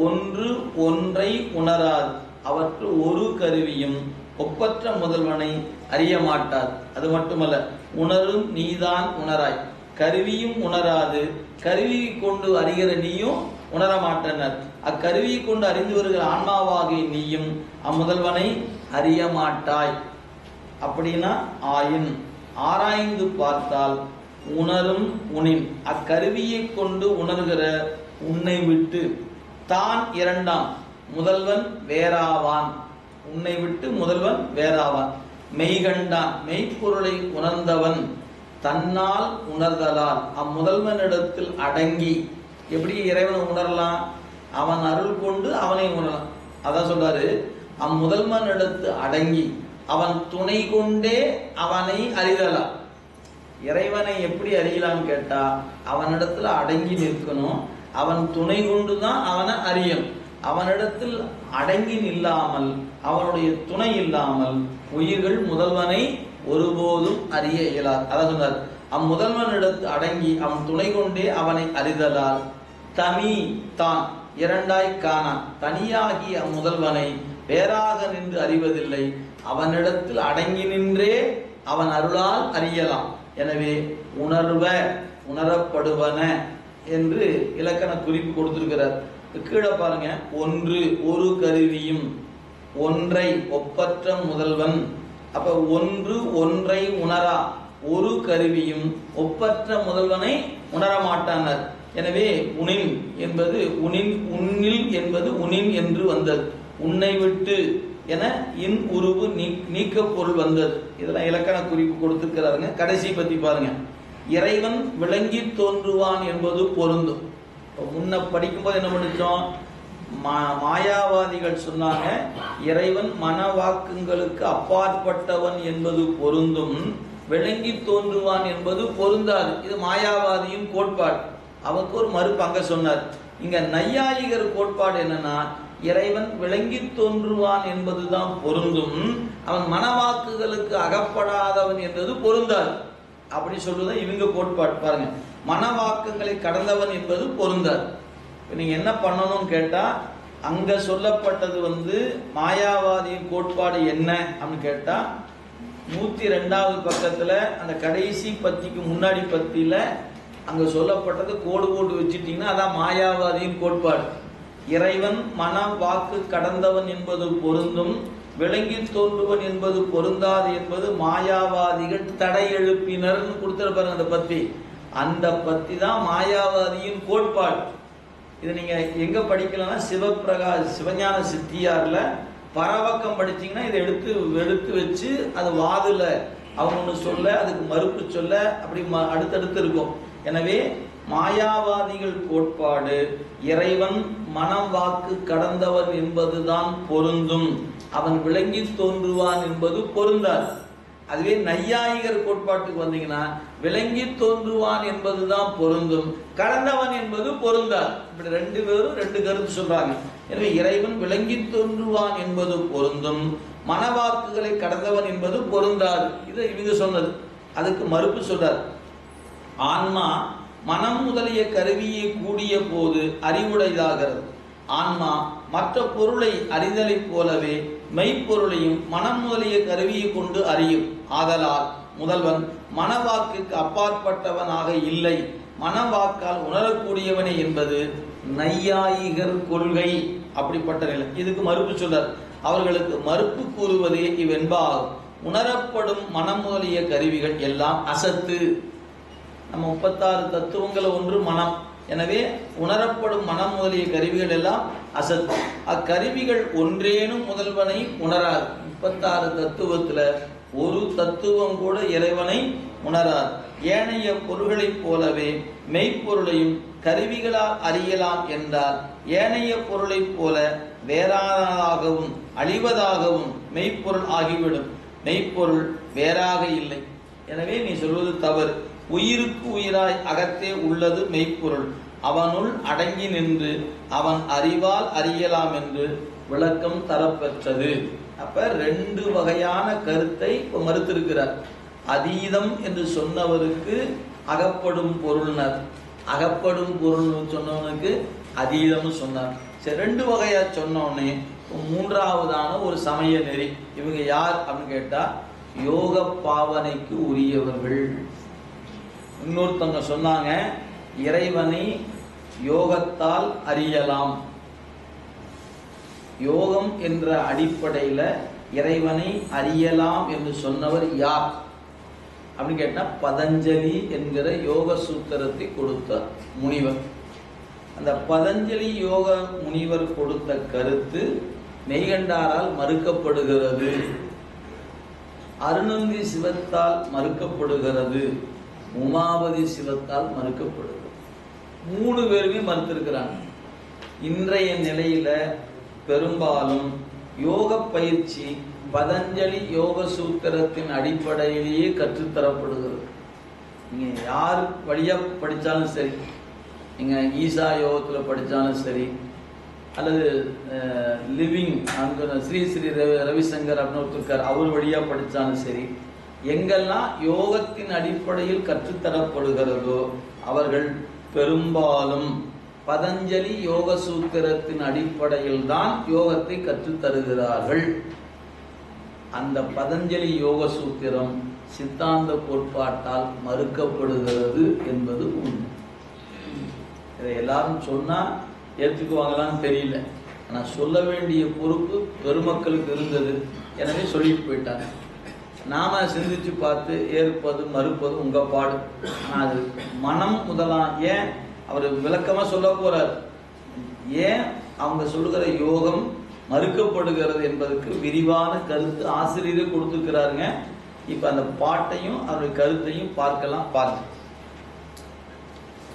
ஒன்று ஒன்றை உணராது. அவற்று ஒரு கருவியும் ஒப்பற்ற முதல்வனை அறிய மாட்டார். அது மட்டுமல்ல, உணரும் நீதான் உணராய். கருவியும் உணராது, கருவியை கொண்டு அறிகிற நீயும் உணர மாட்டனர். அக்கருவியை கொண்டு அறிந்து வருகிற ஆன்மாவாகிய நீயும் அம்முதல்வனை அறிய மாட்டாய். அப்படின்னா ஆயின் ஆராய்ந்து பார்த்தால் உணரும் உனின் அக்கருவியை கொண்டு உணர்கிற உன்னை விட்டு தான் இரண்டாம் முதல்வன் வேறாவான். உன்னை விட்டு முதல்வன் வேறாவான். மெய்கண்டான் மெய்ப்பொருளை உணர்ந்தவன் தன்னால் உணர்தலால் அம்முதல்வனிடத்தில் அடங்கி. எப்படி இறைவனை உணரலாம்? அவன் அருள் கொண்டு அவனை உணரலாம். அதான் சொல்றாரு, அம்முதல்வனிடத்து அடங்கி அவன் துணை கொண்டே அவனை அறிதலாம். இறைவனை எப்படி அறியலாம்னு கேட்டா அவனிடத்துல அடங்கி நிற்கணும். அவன் துணை கொண்டுதான் அவனை அறியும். அவனிடத்தில் அடங்கி நில்லாமல், அவனுடைய துணை இல்லாமல் உயிர்கள் முதல்வனை ஒருபோதும் அறிய இயலாது. அதான் சொன்னார், அம்முதல்வனிடத்து அடங்கி அவன் துணை கொண்டே அவனை அறிதலால் தமி தான் இரண்டாய் காணான். தனியாகி அம்முதல்வனை வேறாக நின்று அறிவதில்லை. அவனிடத்தில் அடங்கி நின்றே அவன் அருளால் அறியலாம். எனவே உணரப்படுவன என்று இலக்கண குறிப்பு கொடுத்திருக்கிறார். கீழே பாருங்க, ஒன்று ஒரு கருவியும் ஒன்றை ஒப்பற்ற முதல்வன். அப்ப ஒன்று ஒன்றை உணரா, ஒரு கருவியும் ஒப்பற்ற முதல்வனை உணர மாட்டானர். எனவே உனின் என்பது உன்னில் என்பது உனின் என்று வந்தது. உன்னை விட்டு என இன் உருவு நீக்க பொருள் வந்தது. இதெல்லாம் இலக்கண குறிப்பு கொடுத்திருக்கிறாருங்க. கடைசி பத்தி பாருங்க, இறைவன் விளங்கி தோன்றுவான் என்பது பொருந்தும். முன்ன படிக்கும்போது என்ன பண்ணிச்சோம்? மாயாவாதிகள் சொன்னாங்க இறைவன் மன வாக்குங்களுக்கு அப்பாற்பட்டவன் என்பது பொருந்தும், விளங்கி தோன்றுவான் என்பது பொருந்தாது. இது மாயாவாதியின் கோட்பாடு. அவருக்கு ஒரு மறுப்பு அங்க சொன்னார். இங்க நையாயிகர் கோட்பாடு என்னன்னா, இறைவன் விளங்கி தோன்றுவான் என்பதுதான் பொருந்தும், அவன் மனவாக்குகளுக்கு அகப்படாதவன் என்பது பொருந்தாது. அப்படி சொல்லுதான் இவங்க கோட்பாடு. பாருங்க, மனவாக்கங்களை கடந்தவன் என்பது பொருந்தாது. நீங்க என்ன பண்ணணும் கேட்டா, அங்க சொல்லப்பட்டது மாயாவாதியின் கோட்பாடு என்ன அப்படின்னு கேட்டா 102வது பக்கத்துல அந்த கடைசி பத்திக்கு முன்னாடி பத்தியில அங்க சொல்லப்பட்டது கோடு போட்டு வச்சுட்டீங்கன்னா அதான் மாயாவாதியின் கோட்பாடு. இறைவன் மன வாக்கு கடந்தவன் என்பது பொருந்தும், விளங்கி தோன்றுவன் என்பது பொருந்தாது என்பது மாயாவாதிகள் தடை எழுப்பினர் கொடுத்திருப்பாரு. அந்த பத்தி, அந்த பத்தி தான் மாயாவாதியின் கோட்பாடு. இது நீங்க எங்க படிக்கலன்னா சிவஞான சித்தியார்ல பரவக்கம் படிச்சீங்கன்னா இதை எடுத்து வச்சு அது வாதுல அவங்க ஒன்று சொல்ல, அதுக்கு மறுப்பு சொல்ல, அப்படி அடுத்தடுத்து இருக்கும். எனவே மாயாவாதிகள் கோட்பாடு இறைவன் மனம் வாக்கு கடந்தவன் என்பதுதான் பொருந்தும், அவன் விளங்கி தோன்றுவான் என்பது பொருந்தாது. அதுவே நையாயிகர் கோட்பாட்டுக்கு வந்தீங்கன்னா விளங்கி தோன்றுவான் என்பதுதான் பொருந்தும், கடந்தவன் என்பது பொருந்தாது. இப்படி ரெண்டு பேரும் ரெண்டு கருத்து சொல்றாங்க. எனவே இறைவன் விளங்கி தோன்றுவான் என்பது பொருந்தும், மனவாக்குகளை கடந்தவன் என்பது பொருந்தாது. இது இவங்க சொன்னது. அதுக்கு மறுப்பு சொல்றார். ஆன்மா மனம் முதலிய கருவியை கூடிய போது அறிவுடையதாகிறது. ஆன்மா மற்ற பொருளை அறிதலை போலவே மெய்ப்பொருளையும் மனம் முதலிய கருவியை கொண்டு அறியும். ஆதலால் முதல்வன் மனவாக்குக்கு அப்பாற்பட்டவனாக இல்லை, மனவாக்கால் உணரக்கூடியவனே என்பது நையாயிகர் கொள்கை. அப்படிப்பட்ட நிலை. இதுக்கு மறுப்பு சொல்றார். அவர்களுக்கு மறுப்பு கூறுவதே இவ்வென்பாகும். உணரப்படும் மனம் முதலிய கருவிகள் எல்லாம் அசத்து. நம்ம 36 தத்துவங்களை ஒன்று மனம். எனவே உணரப்படும் மனம் முதலிய கருவிகள் எல்லாம் அசத்து. அக்கருவிகள் ஒன்றேனும் முதல்வனை உணராது. 36 தத்துவத்துல ஒரு தத்துவம் கூட இறைவனை உணராது. ஏனைய பொருள்களைப் போலவே மெய்ப்பொருளையும் கருவிகளால் அறியலாம் என்றால் ஏனைய பொருளைப் போல வேறானதாகவும் அழிவதாகவும் மெய்ப்பொருள் ஆகிவிடும். மெய்ப்பொருள் வேறாக இல்லை. எனவே நீ சொல்வது தவறு. உயிருக்கு உயிராய் அகத்தே உள்ளது மெய்ப்பொருள். அவனுள் அடங்கி நின்று அவன் அறிவால் அறியலாம் என்று விளக்கம் தரப்பெற்றது. அப்ப 2 வகையான கருத்தை மறுத்திருக்கிறார். அதீதம் என்று சொன்னவருக்கு அகப்படும் பொருள்னர், அகப்படும் பொருள் சொன்னவனுக்கு அதீதம்னு சொன்னார். சரி, 2 வகையா சொன்னோடனே 3ஆவதான ஒரு சமய நெறி. இவங்க யார் அப்படின்னு கேட்டா யோக பாவனைக்கு உரியவர்கள். இன்னொருத்தவங்க சொன்னாங்க இறைவனை யோகத்தால் அறியலாம். யோகம் என்ற அடிப்படையில இறைவனை அறியலாம் என்று சொன்னவர் யார் அப்படின்னு கேட்டா பதஞ்சலி என்கிற யோக சூத்திரத்தை கொடுத்த முனிவர். அந்த பதஞ்சலி யோக முனிவர் கொடுத்த கருத்து மெய்கண்டாரால் மறுக்கப்படுகிறது, அருணந்தி சிவத்தால் மறுக்கப்படுகிறது, உமாபதி சிவத்தால் மறுக்கப்படுகிறது. 3 பேருமே மறுத்திருக்கிறாங்க. இன்றைய நிலையில பெரும்பாலும் யோக பயிற்சி பதஞ்சலி யோக சூத்திரத்தின் அடிப்படையிலேயே கற்றுத்தரப்படுகிறது. நீங்க யார் வழியா படித்தாலும் சரி, நீங்க ஈசா யோகத்தில் படித்தாலும் சரி, அல்லது லிவிங் அங்கே ஸ்ரீ ஸ்ரீ ரவிசங்கர் அப்படின்னு ஒருத்தர் அவர் வழியா படித்தாலும் சரி, எங்கெல்லாம் யோகத்தின் அடிப்படையில் கற்றுத்தரப்படுகிறதோ அவர்கள் பெரும்பாலும் பதஞ்சலி யோக சூத்திரத்தின் அடிப்படையில் தான் யோகத்தை கற்றுத்தருகிறார்கள். அந்த பதஞ்சலி யோக சூத்திரம் சித்தாந்த கோட்பாட்டால் மறுக்கப்படுகிறது என்பது உண்மை. இதை எல்லாரும் சொன்னா ஏற்றுக்குவாங்களான்னு தெரியல. ஆனால் சொல்ல வேண்டிய பொறுப்பு பெருமக்களுக்கு இருந்தது. எனவே சொல்லிட்டு போயிட்டாங்க. நாம சிந்திச்சு பார்த்து ஏற்பது மறுப்பது உங்க பாடு. ஆனால் அது மனம் முதலாம். ஏன் அவர் விளக்கமா சொல்ல போறார், ஏன் அவங்க சொல்லுகிற யோகம் மறுக்கப்படுகிறது என்பதற்கு விரிவான கருத்து ஆசிரியரே கொடுத்துக்கிறாருங்க. இப்ப அந்த பாட்டையும் அவருடைய கருத்தையும் பார்க்கலாம். பாருங்க,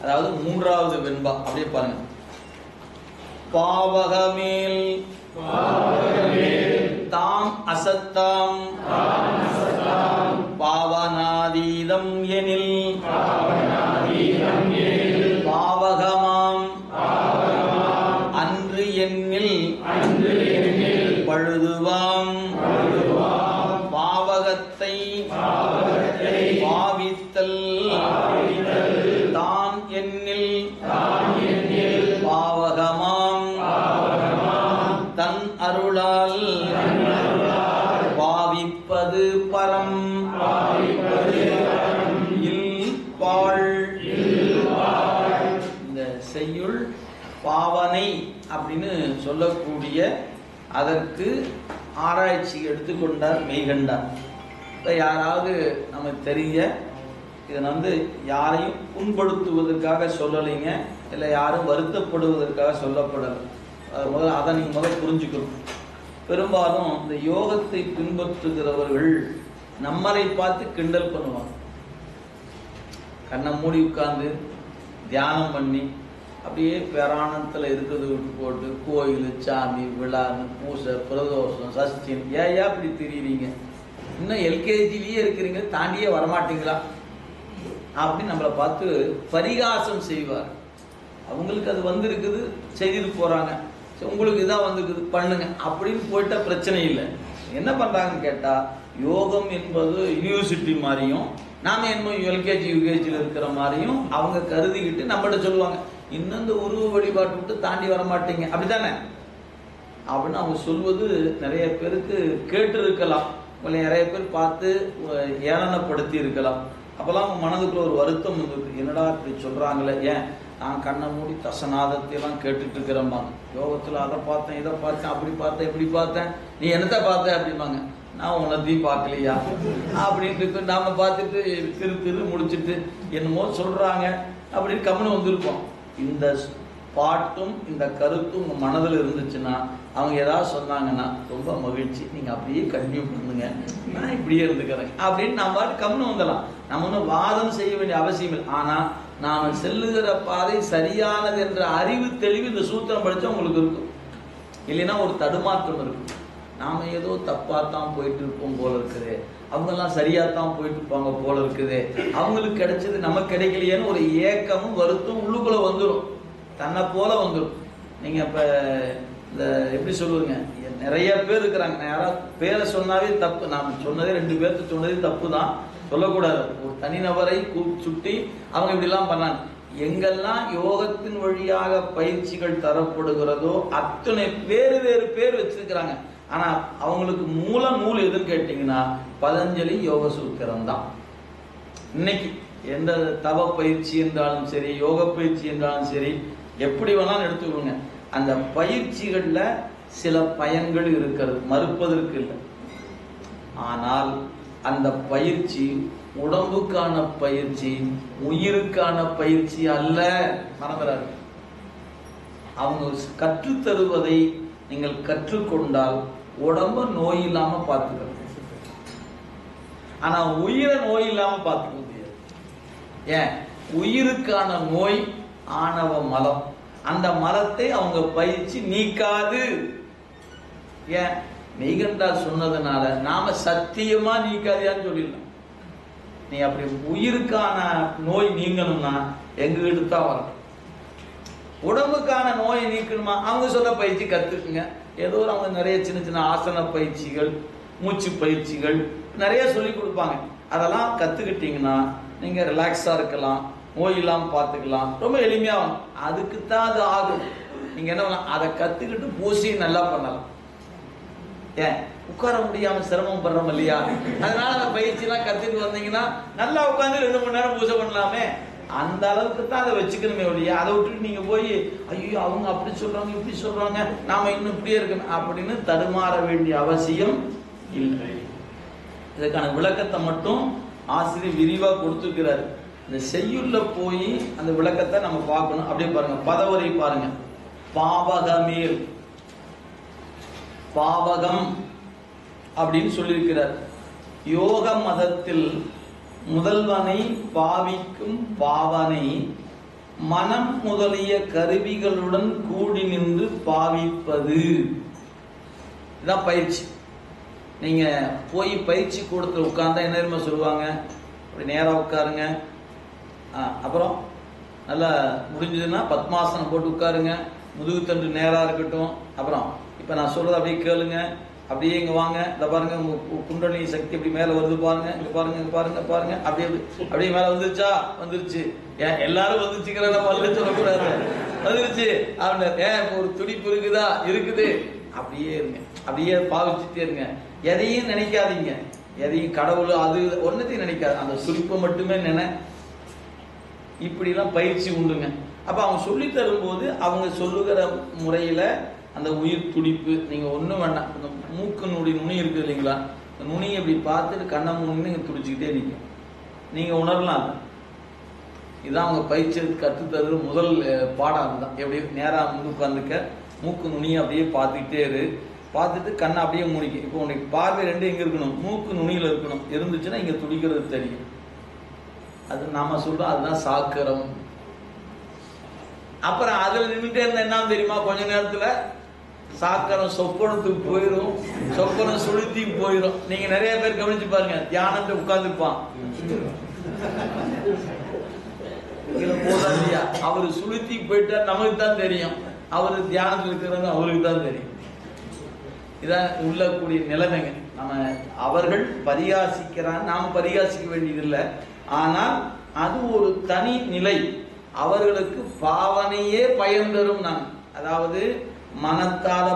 அதாவது 3வது வெண்பா அப்படியே பாருங்க. பாவகமேல் தாம் அசத்தாம் பாவனாதீதம் எனில் பாவகமாம் அன்று எண்ணில் பழுதுவாம் பாவகத்தை பாவித்தல் தான் எண்ணில் பாவகமாம் தன் அருளால் பாவிப்பது பரம் இல்பாள். இந்த செய்யுள் பாவனை அப்படின்னு சொல்லக்கூடிய அதற்கு ஆராய்ச்சி எடுத்துக்கொண்டார் மெய்கண்டார். இப்போ யாராவது நமக்கு தெரிய இதை யாரையும் புண்படுத்துவதற்காக சொல்லலைங்க, இல்லை யாரும் வருத்தப்படுவதற்காக சொல்லப்படலை. அதை நீங்கள் முதல்ல புரிஞ்சுக்கணும். பெரும்பாலும் இந்த யோகத்தை பின்பற்றுகிறவர்கள் நம்மளை பார்த்து கிண்டல் பண்ணுவாங்க. கண்ணை மூடி உட்கார்ந்து தியானம் பண்ணி அப்படியே பிராணத்தில் இருக்கிறது விட்டு போட்டு கோயில் சாமி விழான்னு பூசை பிரதோஷம் சஷ்டின் ஏயா இப்படி தெரியுறீங்க, இன்னும் எல்கேஜிலேயே இருக்கிறீங்க, தாண்டியே வரமாட்டீங்களா அப்படின்னு நம்மளை பார்த்து பரிகாசம் செய்வார். அவங்களுக்கு அது வந்திருக்குது, செய்துட்டு போறாங்க. உங்களுக்கு இதான் வந்திருக்குது, பண்ணுங்க அப்படின்னு போயிட்டா பிரச்சனை இல்லை. என்ன பண்றாங்கன்னு கேட்டா, யோகம் என்பது யூனிவர்சிட்டி மாதிரியும் நாம என்ன எல்கேஜி யூகேஜியில் இருக்கிற மாதிரியும் அவங்க கருதிக்கிட்டு நம்மகிட்ட சொல்லுவாங்க, இன்னும் இந்த உருவ வழிபாட்டு விட்டு தாண்டி வர மாட்டீங்க அப்படித்தானே அப்படின்னு அவங்க சொல்வது நிறைய பேருக்கு கேட்டு இருக்கலாம், உங்களை நிறைய பேர் பார்த்து ஏளனப்படுத்தி இருக்கலாம். அப்போல்லாம் அவங்க மனதுக்குள்ள ஒரு வருத்தம் வந்துருக்கு, என்னடா இப்படி சொல்கிறாங்களே, ஏன் நான் கண்ணை மூடி தசநாதத்தையெல்லாம் கேட்டுட்டு இருக்கிறம்பாங்க. யோகத்தில் அதை பார்த்தேன், இதை பார்த்தேன், அப்படி பார்த்தேன், இப்படி பார்த்தேன், நீ என்னத்தை பார்த்த அப்படிம்பாங்க. நான் உனத்தையும் பார்க்கலையா அப்படின்ட்டு நாம் பார்த்துட்டு திரு முடிச்சுட்டு என்னமோ சொல்கிறாங்க அப்படின்னு கம்முன்னு வந்திருப்போம். இந்த பாட்டும் இந்த கருத்தும் உங்கள் மனதில் இருந்துச்சுன்னா அவங்க ஏதாவது சொன்னாங்கன்னா ரொம்ப மகிழ்ச்சி, நீங்கள் அப்படியே கண்டினியூ பண்ணுங்க, நான் இப்படியே இருந்துக்கிறேன் அப்படின்னு நாம் பாட்டு கம்முன்னு வந்துடலாம். நம்ம ஒன்றும் வாதம் செய்ய வேண்டிய அவசியம் இல்லை. ஆனால் நாம் செல்லுகிற பாதை சரியானது என்ற அறிவு தெளிவு இந்த சூத்திரம் படித்தா உங்களுக்கு இருக்கும். இல்லைன்னா ஒரு தடுமாற்றம் இருக்கும். நாம் ஏதோ தப்பாகத்தான் போயிட்டு இருப்போம் போல இருக்குது, அவங்கெல்லாம் சரியாகத்தான் போயிட்டு இருப்பாங்க போல இருக்குது, அவங்களுக்கு கிடைச்சது நமக்கு கிடைக்கலையேன்னு ஒரு ஏக்கமும் வருத்தம் உள்ளுக்குள்ளே வந்துடும், தன்னை போல வந்துடும். நீங்கள் இப்போ இந்த எப்படி சொல்லுவீங்க, நிறைய பேர் இருக்கிறாங்க, நான் யாராவது பேரை சொன்னாவே தப்பு, நான் சொன்னதே 2 பேர்த்து சொன்னதே தப்பு தான், சொல்லக்கூடாது. ஒரு தனிநபரை சுட்டி அவங்க இப்படிலாம் பண்ணாங்க. எங்கெல்லாம் யோகத்தின் வழியாக பயிற்சிகள் தரப்படுகிறதோ அத்தனை வேறு வேறு பேர் வச்சிருக்கிறாங்க. ஆனால் அவங்களுக்கு நூல் எதுன்னு கேட்டிங்கன்னா பதஞ்சலி யோக சூத்திரம் தான். இன்னைக்கு எந்த தவ பயிற்சி என்றாலும் சரி, யோக பயிற்சி என்றாலும் சரி, எப்படி வேணாலும் எடுத்துக்கோங்க, அந்த பயிற்சிகளில் சில பயன்கள் இருக்கிறது, மறுப்பதற்கு இல்லை. ஆனால் அந்த பயிற்சி உடம்புக்கான பயிற்சி, உயிருக்கான பயிற்சி அல்ல, மறந்துடாது. அவங்க கற்றுத்தருவதை நீங்கள் கற்றுக்கொண்டால் உடம்ப நோய் இல்லாம பார்த்துக்கிறது, ஆனா உயிரை நோய் இல்லாம பார்த்துக்க முடியாது. ஏன்? உயிருக்கான நோய் ஆணவ மலம், அந்த மலத்தை அவங்க பயிற்சி நீக்காது. ஏன்? மெய்கண்டார் சொன்னதுனால நாம சத்தியமா நீக்காதியான்னு சொல்லிடலாம். நீ அப்படி உயிருக்கான நோய் நீங்கணும்னா எங்ககிட்ட தான் வரணும். உடம்புக்கான நோயை நீக்கணுமா, அவங்க சொல்ல பயிற்சி கத்துக்குங்க. ஏதோ அவங்க நிறைய சின்ன சின்ன ஆசன பயிற்சிகள், மூச்சு பயிற்சிகள் நிறைய சொல்லி கொடுப்பாங்க. அதெல்லாம் கத்துக்கிட்டீங்கன்னா நீங்க ரிலாக்ஸா இருக்கலாம், நோய் இல்லாமல் பார்த்துக்கலாம், ரொம்ப எளிமையாகும். அதுக்கு தான் அது ஆகும். நீங்க என்ன பண்ணலாம், அதை கத்துக்கிட்டு பூசி நல்லா பண்ணலாம். ஏன்? உட்கார முடியாம சிரமம் படுறோம் இல்லையா, அதனால அந்த பயிற்சி எல்லாம் கத்துட்டு வந்தீங்கன்னா நல்லா உட்காந்து 2 மணி நேரம் பூஜை பண்ணலாமே. அந்த அளவுக்கு தான் அதை வச்சுக்கணுமே ஒழிய அதை விட்டுட்டு நீங்க போய் ஐயோ அவங்க அப்படி சொல்றாங்க இப்படி சொல்றாங்க நாம இன்னும் இப்படியே இருக்கணும் அப்படின்னு தடுமாற வேண்டிய அவசியம் இல்லை. இதுக்கான விளக்கத்தை மட்டும் ஆசிரியர் விரிவா கொடுத்துருக்கிறாரு. இந்த செய்யுள்ள போய் அந்த விளக்கத்தை நம்ம பார்க்கணும். அப்படியே பாருங்க, பதவரை பாருங்க. பாவகமேல், பாவகம் அப்படின்னு சொல்லியிருக்கிறார். யோக மதத்தில் முதல்வனை பாவிக்கும் பாவனை மனம் முதலிய கருவிகளுடன் கூடி நின்று பாவிப்பது. இதான் பயிற்சி. நீங்க போய் பயிற்சி கூடத்தில் உட்கார்ந்தா என்ன தெரியுமா சொல்லுவாங்க, அப்படி நேரா உட்காருங்க, அப்புறம் நல்லா முடிஞ்சதுன்னா பத்மாசனம் போட்டு உட்காருங்க, முதுகுத்தண்டு நேரா இருக்கட்டும், அப்புறம் இப்ப நான் சொல்றது அப்படியே கேளுங்க, அப்படியே இங்க வாங்க, இந்த பாருங்க குண்டலினி சக்தி இப்படி மேல வருது பாருங்க, இங்க பாருங்க, இங்க பாருங்க, பாருங்க, அப்படியே அப்படியே மேல வந்துருச்சா, வந்துருச்சு, எல்லாரும் வந்துச்சுக்கிற நம்ம சொல்லக்கூடாது, வந்துருச்சு அப்படின்னு. ஏன் ஒரு துடிப்பு இருக்குதா, இருக்குது, அப்படியே இருங்க, அப்படியே பாவிச்சுட்டே இருங்க. எதையும் நினைக்காதீங்க, எதையும் கடவுள் அது ஒன்னத்தையும் நினைக்காது, அந்த துடிப்பை மட்டுமே நினை. இப்படிலாம் பயிற்சி உண்டுங்க. அப்ப அவங்க சொல்லி தரும்போது அவங்க சொல்லுகிற முறையில அந்த உயிர் துடிப்பு, நீங்க ஒண்ணும் வேண்டாம், இந்த மூக்கினுடைய நுனி இருக்குது இல்லைங்களா, இந்த நுனியை இப்படி பார்த்துட்டு கண்ணை மூணு நீங்க துடிச்சுக்கிட்டே நிற்கும், நீங்க உணரலாம். இதுதான் அவங்க பயிற்சி கற்றுத்தரு முதல் பாடம். அதுதான். எப்படி நேரா முன்னு உட்காந்துக்க, மூக்கு நுனியை அப்படியே பார்த்துக்கிட்டே இரு, பார்த்துட்டு கண்ணை அப்படியே மூடிக்க. இப்போ உனக்கு பார்வை 2 எங்க இருக்கணும், மூக்கு நுனியில இருக்கணும், இருந்துச்சுன்னா இங்க துடிக்கிறது தெரியும். அது நாம சொல்றோம், அதுதான் சாக்கரம். அப்புறம் அதுல நின்றுட்டே இருந்தா என்ன தெரியுமா, கொஞ்ச நேரத்துல சாக்கரம் சொப்பனத்துக்கு போயிடும், சொப்பனம் சுளுத்தி போயிடும். நீங்க நிறைய பேர் கவனிச்சு பாருங்க, தியானத்தை உட்கார்ந்துருப்பான், இல்லையா, அவரு சுளுத்தி போயிட்டா நமக்கு தான் தெரியும், அவரு தியானத்தில் இருக்கிறவங்க அவருக்கு தான் தெரியும். இதான் உள்ளக்கூடிய நிலைமைங்க. நம்ம அவர்கள் பரிகாசிக்கிறாங்க, நாம பரிகாசிக்க வேண்டியதில்லை. ஆனால் அது ஒரு தனி நிலை. அவர்களுக்கு பாவனையே பயன் தரும். நான் அதாவது மனத்தால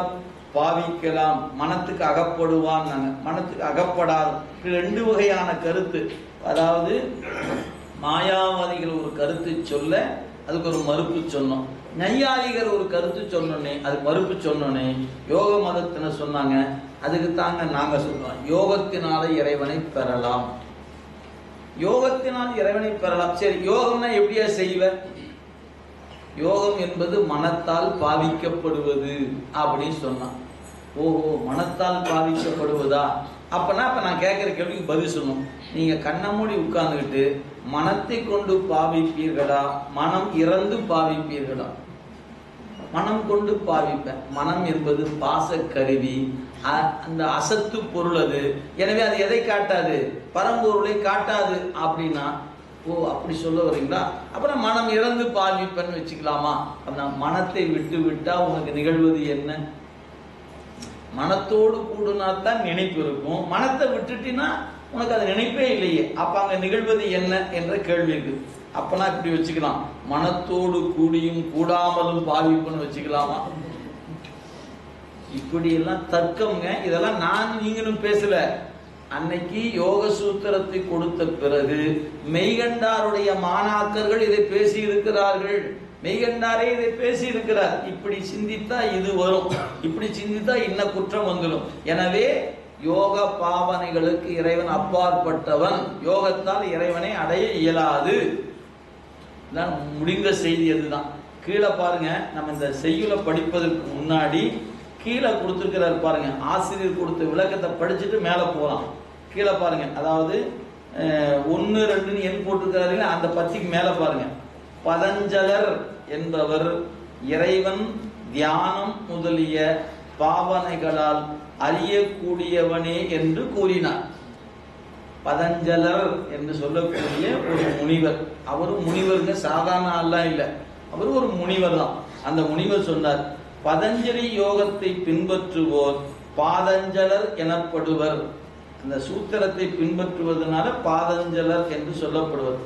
பாவிக்கலாம், மனத்துக்கு அகப்படுவான், மனத்துக்கு அகப்படாது. 2 வகையான கருத்து. அதாவது மாயாவாதிகள் ஒரு கருத்து சொல்ல அதுக்கு ஒரு மறுப்பு சொன்னோம், நையாளிகர் ஒரு கருத்து சொன்னோன்னே அது மறுப்பு சொன்னோன்னே யோக மதத்தினர் சொன்னாங்க அதுக்கு தாங்க நாங்க சொல்றோம், யோகத்தினால இறைவனை பெறலாம், யோகத்தினால் இறைவனை பெறலாம். சரி, யோகம்னா எப்படியா செய்வ? யோகம் என்பது மனத்தால் பாவிக்கப்படுவது அப்படின்னு சொன்னான். ஓஹோ, மனத்தால் பாவிக்கப்படுவதா? அப்பனா அப்ப நான் கேட்கிற கேள்விக்கு பதில் சொல்லணும். நீங்க கண்ணை மூடி உட்கார்ந்துக்கிட்டு மனத்தை கொண்டு பாவிப்பீர்களா, மனம் இறந்து பாவிப்பீர்களா? மனம் கொண்டு பாவிப்பேன். மனம் என்பது பாச கருவி, அந்த அசத்து பொருள் அது. எனவே அது எதை காட்டாது? பரம்பொருளை காட்டாது. அப்படின்னா ஓ அப்படி சொல்ல வரீங்களா? அப்புறம் மனம் இறந்து பாவிப்பேன்னு வச்சுக்கலாமா? அப்படின்னா மனத்தை விட்டு விட்டா உனக்கு நிகழ்வது என்ன? மனத்தோடு கூடுனா தான் நினைப்பு இருக்கும், மனத்தை விட்டுட்டினா உனக்கு அது நினைப்பே இல்லையே, அப்ப அங்க நிகழ்வது என்ன என்ற கேள்வி இருக்கு. அப்பனா இப்படி வச்சுக்கலாம், மனத்தோடு கூடியும் கூடாமலும் பாவிப்புன்னு வச்சுக்கலாமா? இப்படி எல்லாம் தர்க்கம்ங்க. இதெல்லாம் நான் நீங்களும் பேசல. அன்னைக்கு யோக சூத்திரத்தை கொடுத்த பிறகு மெய்கண்டாருடைய மாணாக்கர்கள் இதை பேசி இருக்கிறார்கள். மெய்கண்டாரே இதை பேசி இருக்கிறார். இப்படி சிந்தித்தா இது வரும், இப்படி சிந்தித்தா இன்ன குற்றம் வந்துடும். எனவே யோக பாவனைகளுக்கு இறைவன் அப்பாற்பட்டவன், யோகத்தால் இறைவனை அடைய இயலாது. முடிந்த செய்தி அதுதான். கீழே பாருங்க, நம்ம இந்த செய்யுளை படிப்பதற்கு முன்னாடி கீழே கொடுத்துருக்கிறார் பாருங்க, ஆசிரியர் கொடுத்த விளக்கத்தை படிச்சுட்டு மேலே போகலாம். கீழே பாருங்க, அதாவது 1, 2 எண் போட்டிருக்கிறாரு, அந்த பத்திக்கு மேலே பாருங்க. பதஞ்சலர் என்பவர் இறைவன் தியானம் முதலிய பாவனைகளால் அறியக்கூடியவனே என்று கூறினார். பதஞ்சலர் என்று சொல்லக்கூடிய ஒரு முனிவர், அவரும் முனிவருங்க, சாதாரண ஆள்லாம் இல்லை, அவர் ஒரு முனிவர் தான். அந்த முனிவர் சொன்னார், பதஞ்சலி யோகத்தை பின்பற்றுவோர் பாதஞ்சலர் எனப்படுவர். அந்த சூத்திரத்தை பின்பற்றுவதனால பாதஞ்சலர் என்று சொல்லப்படுவர்.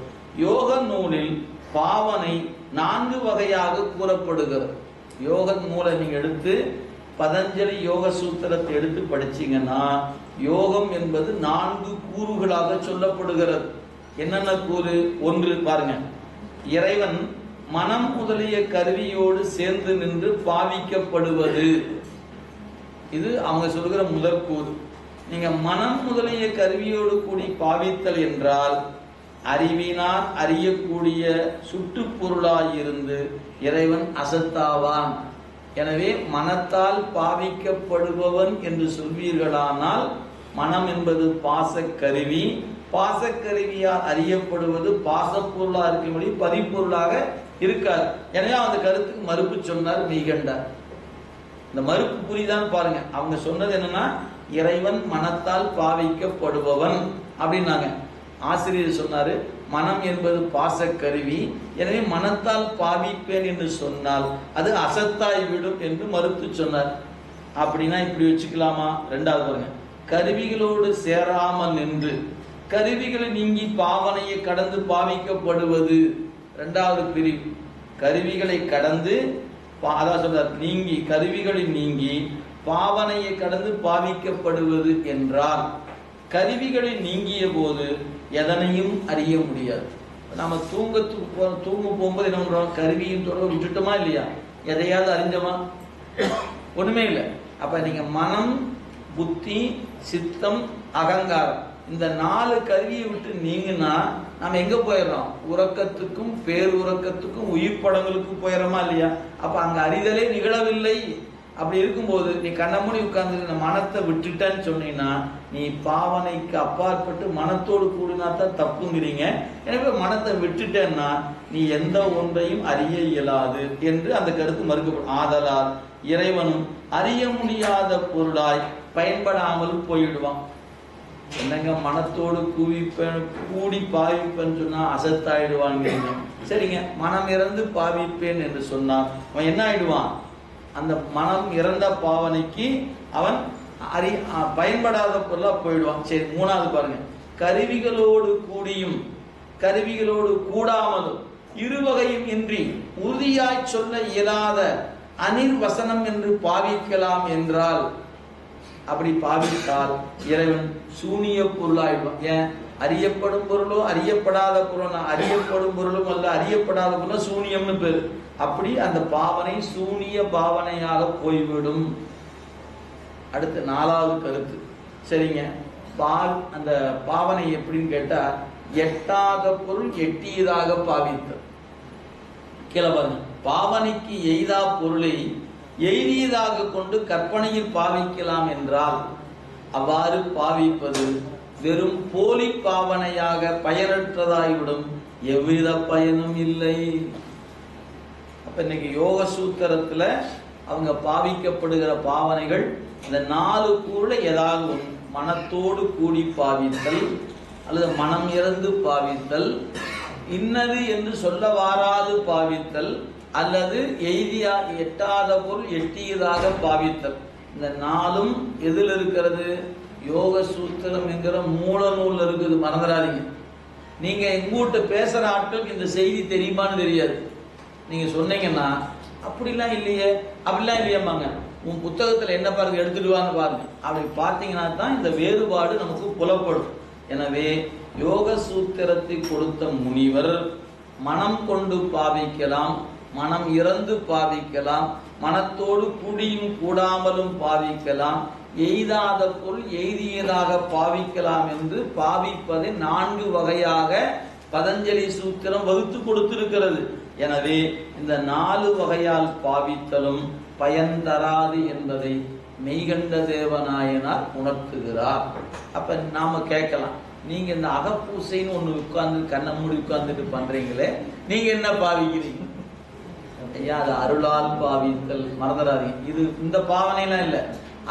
யோக நூலில் பாவனை 4 வகையாக கூறப்படுகிறது. யோக நூலை நீங்க எடுத்து பதஞ்சலி யோக சூத்திரத்தை எடுத்து படிச்சீங்கன்னா யோகம் என்பது 4 கூறுகளாக சொல்லப்படுகிறது. என்னென்ன கூறு? 1 பாருங்க, இறைவன் மனம் முதலிய கருவியோடு சேர்ந்து நின்று பாவிக்கப்படுவது. இது அவங்க சொல்கிற முதற் கூறு. நீங்க மனம் முதலிய கருவியோடு கூடி பாவித்தல் என்றால் அறிவினால் அறியக்கூடிய சுட்டுப்பொருளாயிருந்து இறைவன் அசத்தாவான். எனவே மனத்தால் பாவிக்கப்படுபவன் என்று சொல்வீர்களானால் மனம் என்பது பாசக்கருவி, பாசக்கருவியால் அறியப்படுவது பாசப்பொருளாக இருக்கும்படி பதிப்பொருளாக இருக்காது. எனவே அந்த கருத்துக்கு மறுப்பு சொன்னார் மெய்கண்டார். இந்த மறுப்பு புரிதான் பாருங்க. அவங்க சொன்னது என்னன்னா, இறைவன் மனத்தால் பாவிக்கப்படுபவன் அப்படின்னாங்க. ஆசிரியர் சொன்னாரு, மனம் என்பது பாசக்கருவி, எனவே மனத்தால் பாவிப்பேன் என்று சொன்னால் அது அசத்தாய் விடும் என்று மறுத்து சொன்னார். அப்படின்னா இப்படி வச்சுக்கலாமா? 2வது பாருங்க, கருவிகளோடு சேராமல் நின்று கருவிகளை நீங்கி பாவனையை கடந்து பாவிக்கப்படுவது 2வது பிரிவு. கருவிகளை கடந்து, அதான் சொல்றார், நீங்கி கருவிகளை நீங்கி பாவனையை கடந்து பாவிக்கப்படுவது என்றால் கருவிகளை நீங்கிய போது எதனையும் அறிய முடியாது. நம்ம தூங்க போகும்போது என்ன பண்றோம்? கருவியும் தொடர்பு விட்டுட்டோமா இல்லையா? எதையாவது அறிஞ்சோமா? ஒண்ணுமே இல்லை. அப்ப நீங்க மனம், புத்தி, சித்தம், அகங்காரம், இந்த 4 கருவியை விட்டு நீங்கன்னா நம்ம எங்க போயிடுறோம்? உறக்கத்துக்கும் பேருறக்கத்துக்கும் உயிர் படங்களுக்கும் போயிடறோமா இல்லையா? அப்ப அங்க அறிதலே நிகழவில்லை. அப்படி இருக்கும்போது நீ கண்ண மூடி உட்கார்ந்து மனத்தை விட்டுட்டேன்னு சொன்னீங்கன்னா நீ பாவனைக்கு அப்பாற்பட்டு மனத்தோடு கூடினா தான் தப்புங்கிறீங்க. எனவே மனத்தை விட்டுட்டேன்னா நீ எந்த ஒன்றையும் அறிய இயலாது என்று அந்த கருத்து மறுக்கப்படும். ஆதலால் இறைவனும் அறிய முடியாத பொருளாய் பயன்படாமல் போயிடுவான். என்னங்க, மனத்தோடு கூடி பாவிப்பேன்னு சொன்னா அசத்தாயிடுவாங்க. சரிங்க, மனம் இறந்து பாவிப்பேன் என்று சொன்னான் அவன் என்ன ஆயிடுவான்? அந்த மனம் இறந்த பாவனைக்கு அவன் பயன்படாத பொருளா போயிடுவான். சரி, 3வது பாருங்க, கருவிகளோடு கூடியும் கருவிகளோடு கூடாமலும் இருவகையும் இன்றி உறுதியாய் சொல்ல இயலாத அனிர்வசனம் என்று பாவிக்கலாம் என்றால், அப்படி பாவித்தால் இறைவன் சூனிய பொருளாயிடுவான். ஏன்? அறியப்படும் பொருளோ அறியப்படாத பொருளோ, அறியப்படும் பொருளும் அல்ல அறியப்படாத பொருளும் சூனியம்னு பேரு. அப்படி அந்த பாவனை சூனிய பாவனையாக போய்விடும். அடுத்து 4வது கருத்து. சரிங்க, அந்த பாவனை எப்படின்னு கேட்டா, எட்டாத பொருள் எட்டியதாக பாவித்தல். கீழே பாருங்க, பாவனைக்கு எய்தா பொருளை எய்தியதாக கொண்டு கற்பனையில் பாவிக்கலாம் என்றால் அவ்வாறு பாவிப்பது வெறும் போலி பாவனையாக பயனற்றதாகிவிடும், எவ்வித பயனும் இல்லை. அப்ப இன்னைக்கு யோக சூத்திரத்துல அவங்க பாவிக்கப்படுகிற பாவனைகள் இந்த 4 கூறுல ஏதாவது ஒன்று. மனத்தோடு கூடி பாவித்தல், அல்லது மனம் இறந்து பாவித்தல், இன்னது என்று சொல்ல வாராது பாவித்தல், அல்லது எய்தியா எட்டாத பொருள் எட்டியதாக பாவித்தல். இந்த 4ம் எதில் இருக்கிறது? யோக சூத்திரம் என்கிற மூல நூல் இருக்குது, மறந்துடாதீங்க. நீங்க எங்கூட்ட பேசுற ஆட்களுக்கு இந்த செய்தி தெரியுமான்னு தெரியாது. நீங்க சொன்னீங்கன்னா அப்படிலாம் இல்லையே, அப்படிலாம் இல்லையாம்பாங்க. உன் புத்தகத்துல என்ன பாருங்க, எடுத்துட்டு வான்னு பாருங்க. அப்படி பார்த்தீங்கன்னா தான் இந்த வேறுபாடு நமக்கு புலப்படும். எனவே யோக சூத்திரத்தை கொடுத்த முனிவர் மனம் கொண்டு பாவிக்கலாம், மனம் இறந்து பாவிக்கலாம், மனத்தோடு கூடியும் கூடாமலும் பாவிக்கலாம், எய்தாத பொருள் எய்தியதாக பாவிக்கலாம் என்று பாவிப்பதை 4 வகையாக பதஞ்சலி சூத்திரம் வகுத்து கொடுத்திருக்கிறது. எனவே இந்த 4 வகையால் பாவித்தலும் பயன் தராது என்பதை மெய்கண்ட தேவநாயனார் உணர்த்துகிறார். அப்ப நாம கேட்கலாம், நீங்க இந்த அகப்பூசைன்னு ஒண்ணு உட்கார்ந்து கண்ணை மூடி உட்கார்ந்துட்டு பண்றீங்களே, நீங்க என்ன பாவிக்கிறீங்க? ஐயா, அது அருளால் பாவித்தல், மறந்துடாதீங்க. இது இந்த பாவனைலாம் இல்லை,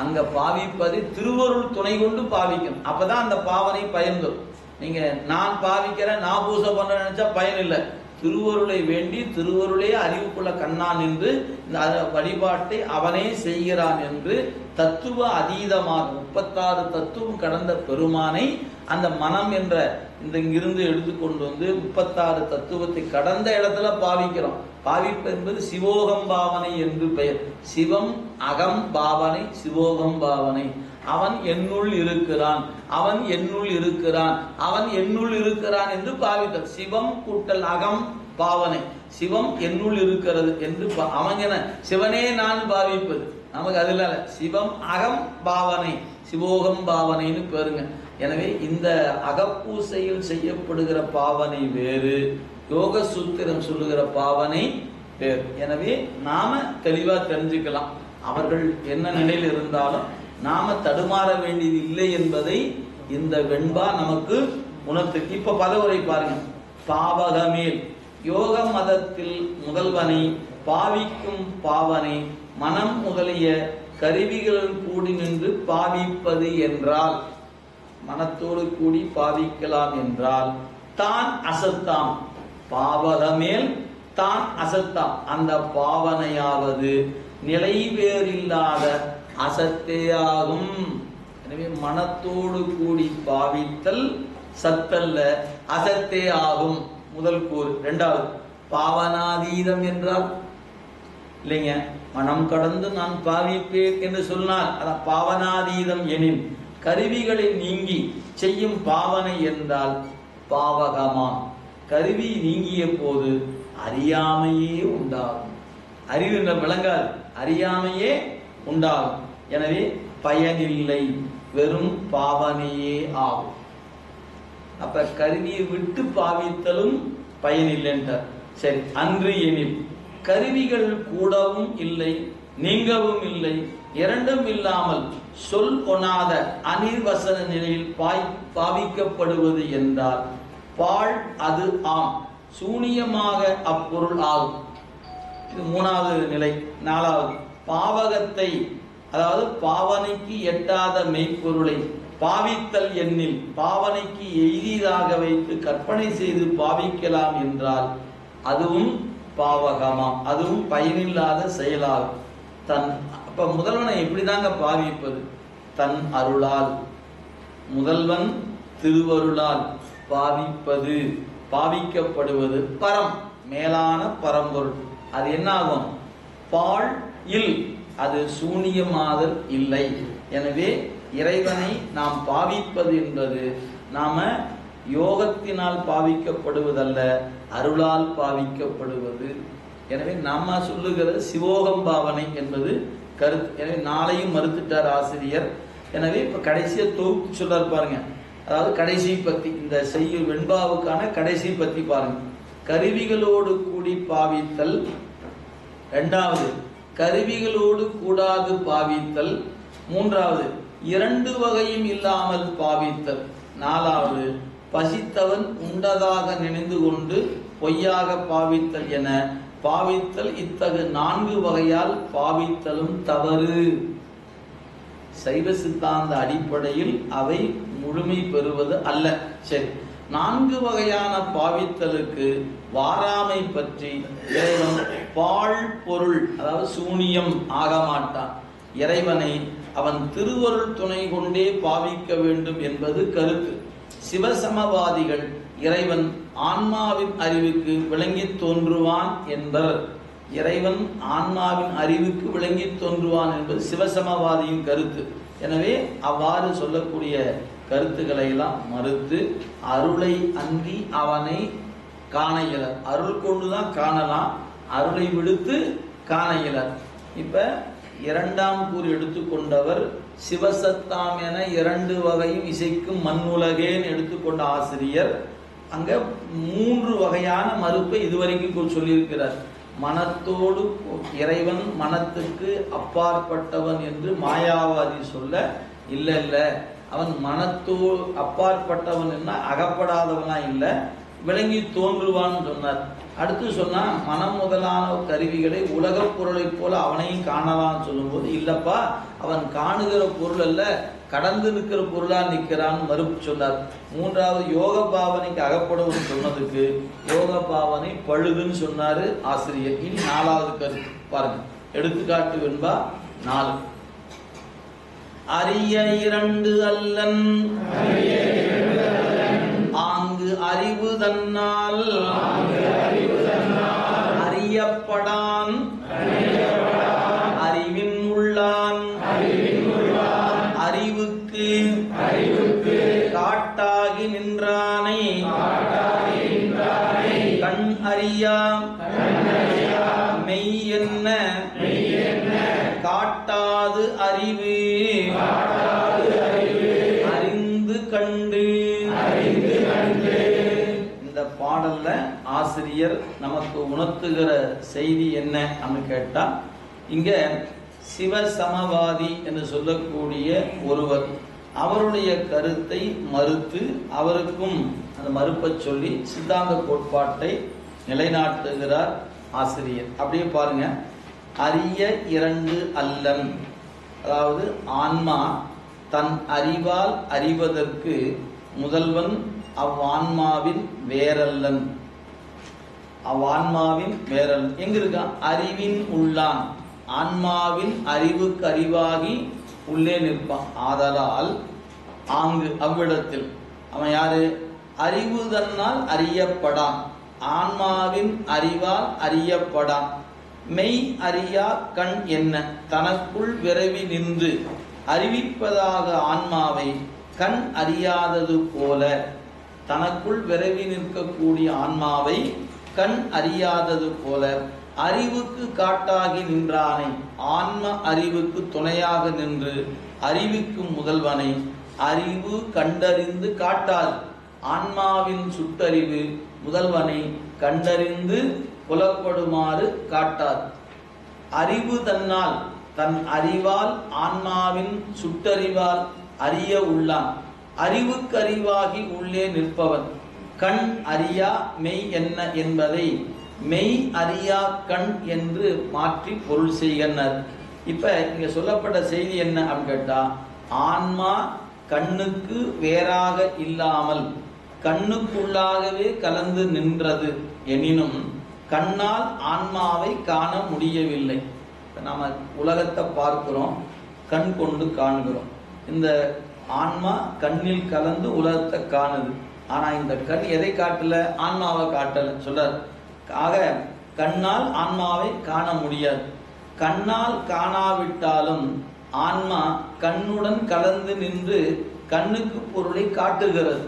அங்க பாவிப்பது திருவருள் துணை கொண்டு பாவிக்கணும். அப்பதான் அந்த பாவனை பயன் தரும். நீங்க நான் பாவிக்கிறேன், நான் பூசை பண்ற நினைச்சா பயன் இல்லை. திருவருளை வேண்டி திருவருளே அறிவுக்குள்ள கண்ணான் என்று இந்த வழிபாட்டை அவனே செய்கிறான் என்று தத்துவ அதீதமாக 36 தத்துவம் கடந்த பெருமானை அந்த மனம் என்ற இந்த இங்கிருந்து எடுத்துக்கொண்டு வந்து 36 தத்துவத்தை கடந்த இடத்துல பாவிக்கிறோம். பாவிப்பு என்பது சிவோகம் பாவனை என்று பெயர். சிவம் அகம் பாவனை, சிவோகம் பாவனை. அவன் என்னுள் இருக்கிறான், அவன் என்னுள் இருக்கிறான், அவன் என்னுள் இருக்கிறான் என்று பாவித்தல். சிவம் கூட்டல் அகம் பாவனை. சிவம் என்னுள் இருக்கிறது என்று அவன் என சிவனே நான் பாவிப்பது. நமக்கு அதுல சிவம் அகம் பாவனை, சிவோகம் பாவனைன்னு பேருங்க. எனவே இந்த அகப்பூசையில் செய்யப்படுகிற பாவனை வேறு, யோக சூத்திரம் சொல்லுகிற பாவனை வேறு. எனவே நாம தெளிவா தெரிஞ்சுக்கலாம். அவர்கள் என்ன நிலையில் இருந்தாலும் நாம தடுமாற வேண்டியது இல்லை என்பதை இந்த வெண்பா நமக்கு உணர்த்து. இப்ப பதவுரை பாருங்க. பாவகமேல் யோக மதத்தில் முதல்வனை பாவிக்கும் பாவனை மனம் முதலிய கருவிகளுடன் கூடி நின்று பாவிப்பது என்றால், மனத்தோடு கூடி பாவிக்கலாம் என்றால் தான் அசத்தாம். பாவகமேல் தான் அசத்தாம். அந்த பாவனையாவது நிலைவேறில்லாத அசத்தே ஆகும். எனவே மனத்தோடு கூடி பாவித்தல் சத்தல்ல, அசத்தே ஆகும். முதல் கூறு. 2வது பாவனாதீதம் என்றால் இல்லைங்க, மனம் கடந்து நான் பாவிப்பேன் என்று சொன்னால் அதான் பாவனாதீதம் எனின் கருவிகளை நீங்கி செய்யும் பாவனை என்றால் பாவகமா. கருவி நீங்கிய போது அறியாமையே உண்டாகும். அறிவு என்ற விளங்காது, அறியாமையே உண்டாகும். எனவே பயனில்லை, வெறும் பாவனையே ஆகும். அப்ப கருவியை விட்டு பாவித்தலும் பயனில்லைன்றார். சரி, அன்று எனில் கருவிகள் கூடவும் இல்லை நீங்கவும் இல்லை, இரண்டும் இல்லாமல் சொல் கொணாத அனிர்வசன நிலையில் பாவிக்கப்படுவது என்றால் பாழ் அது ஆம், சூனியமாக அப்பொருள் ஆகும். இது 3வது நிலை. 4வது பாவகத்தை, அதாவது பாவனைக்கு எட்டாத மெய்ப்பொருளை பாவித்தல் எண்ணில் பாவனைக்கு எய்தியதாக வைத்து கற்பனை செய்து பாவிக்கலாம் என்றால் அதுவும் பாவகமாம், அதுவும் பயனில்லாத செயலாகும். அப்ப முதல்வனை எப்படிதாங்க பாவிப்பது? தன் அருளால், முதல்வன் திருவருளால் பாவிப்பது, பாவிக்கப்படுவது பரம், மேலான பரம்பொருள். அது என்ன ஆகும்? பாழ் இல், அது சூனியமாதல் இல்லை. எனவே இறைவனை நாம் பாவிப்பது என்பது நாம யோகத்தினால் பாவிக்கப்படுவதல்ல, அருளால் பாவிக்கப்படுவது. எனவே நாம சொல்லுகிறது சிவோகம் பாவனை என்பது கருத்து. எனவே நாளையும் மறுத்துட்டார் ஆசிரியர். எனவே இப்ப கடைசியா தொகுப்பு சொல்றாரு பாருங்க. அதாவது கடைசி பத்தி, இந்த செய்யுள் வெண்பாவுக்கான கடைசி பத்தி பாருங்க. கருவிகளோடு கூடி பாவித்தல், இரண்டாவது கருவிகளோடு கூடாது பாவித்தல், மூன்றாவது இரண்டு வகையும் இல்லாமல் பாவித்தல், நாலாவது பசித்தவன் உண்டதாக நினைந்து கொண்டு பொய்யாக பாவித்தல் என பாவித்தல். இத்தகு 4 வகையால் பாவித்தலும் தவறு. சைவ சித்தாந்த அடிப்படையில் அவை முழுமை பெறுவது அல்ல. சரி, 4 வகையான பாவித்தலுக்கு வாராமை பற்றி இறைவன் பாழ் பொருள், அதாவது சூனியம் ஆக மாட்டான். இறைவனை அவன் திருவருள் துணை கொண்டே பாவிக்க வேண்டும் என்பது கருத்து. சிவசமவாதிகள் இறைவன் ஆன்மாவின் அறிவுக்கு விளங்கி தோன்றுவான் என்பர். இறைவன் ஆன்மாவின் அறிவுக்கு விளங்கி தோன்றுவான் என்பது சிவசமவாதியின் கருத்து. எனவே அவ்வாறு சொல்லக்கூடிய கருத்துக்களை எல்லாம் மறுத்து அருளை அன்றி அவனை காண இயலர். அருள் கொண்டுதான் காணலாம், அருளை விடுத்து காண இயலர். இப்ப 2ஆம் கூறு எடுத்துக்கொண்டவர் சிவசத்தாம் என 2 வகையும் இசைக்கும் மண்ணுலகேன்னு எடுத்துக்கொண்ட ஆசிரியர் அங்க 3 வகையான மறுப்பை இதுவரைக்கும் சொல்லியிருக்கிறார். மனத்தோடு இறைவன் மனத்துக்கு அப்பாற்பட்டவன் என்று மாயாவாதி சொல்ல, இல்ல இல்ல அவன் மனத்தோடு அப்பாற்பட்டவன் என்ன அகப்படாதவனா இல்லை, விளங்கி தோன்றுவான்னு சொன்னார். அடுத்து சொன்னா மனம் முதலான கருவிகளை உலகப் பொருளை போல அவனையும் காணலாம்னு சொல்லும்போது, இல்லப்பா அவன் காணுகிற பொருள் அல்ல, கடந்து நிற்கிற பொருளா நிற்கிறான்னு மறுப்பு சொன்னார். 3வது யோக பாவனைக்கு அகப்படுவது சொன்னதுக்கு யோக பாவனை பழுதுன்னு சொன்னாரு ஆசிரியர். இனி 4வது கருத்து பாருங்க. எடுத்துக்காட்டு வெண்பா 4. அரிய 2 அல்லன் ஆங்கு அறிவு தன்னால் அறியப்படான் அறிவின் உள்ளான் அறிவுக்கு காட்டாகி நின்றானை கண் அறியா மெய் என்ன காட்டாது அறிவு அறிந்து கண்டு. இந்த பாடல்ல ஆசிரியர் நமக்கு உணர்த்துகிற செய்தி என்ன அப்படின்னு கேட்டா, இங்க சிவசமவாதி என்று சொல்லக்கூடிய ஒருவர் அவருடைய கருத்தை மறுத்து அவருக்கும் அந்த மறுப்பை சொல்லி சித்தாந்த கோட்பாட்டை நிலைநாட்டுகிறார் ஆசிரியர். அப்படியே பாருங்க. அரிய 2 அல்லன், அதாவது ஆன்மா தன் அறிவால் அறிவதற்கு முதல்வன் அவ்வான்மாவின் வேறல்லன். அவ்வான்மாவின் வேறல்லன் எங்க இருக்கான்? அறிவின் உள்ளான். ஆன்மாவின் அறிவுக்கு அறிவாகி உள்ளே நிற்பான். ஆதலால் ஆங்கு அவ்விடத்தில் அவன் யாரு? அறிவு தன்னால் அறியப்படான், ஆன்மாவின் அறிவால் அறியப்படான். மெய் அறியா கண் என்ன தனக்குள் விரவி நின்று அறிவிப்பதாக ஆன்மாவை கண் அறியாதது போல, தனக்குள் விரவி நிற்கக்கூடிய ஆன்மாவை கண் அறியாதது போல அறிவுக்கு காட்டாகி நின்றானை, ஆன்ம அறிவுக்கு துணையாக நின்று அறிவிக்கு முதல்வனை அறிவு கண்டறிந்து காட்டாது. ஆன்மாவின் சுட்டறிவு முதல்வனை கண்டறிந்து புலப்படுமாறு காட்டாது. அறிவு தன்னால் தன் அறிவால் ஆன்மாவின் சுட்டறிவால் அறிய உள்ளான். அறிவுக்கு அறிவாகி உள்ளே நிற்பவன் கண் அறியா மெய் என்ன என்பதை மெய் அறியா கண் என்று மாற்றி பொருள் செய்கின்றனர். இப்ப இங்க சொல்லப்பட்ட செய்தி என்ன அப்படின்னு கேட்டா, ஆன்மா கண்ணுக்கு வேறாக இல்லாமல் கண்ணுக்குள்ளாகவே கலந்து நின்றது எனினும் கண்ணால் ஆன்மாவை காண முடியவில்லை. நாம உலகத்தை பார்க்கிறோம், கண் கொண்டு காண்கிறோம். இந்த ஆன்மா கண்ணில் கலந்து உலகத்தை காணுது. ஆனா இந்த கண் எதை காட்டல? ஆன்மாவை காட்டல சொல்றார். ஆக கண்ணால் ஆன்மாவை காண முடியாது. கண்ணால் காணாவிட்டாலும் ஆன்மா கண்ணுடன் கலந்து நின்று கண்ணுக்கு பொருளை காட்டுகிறது.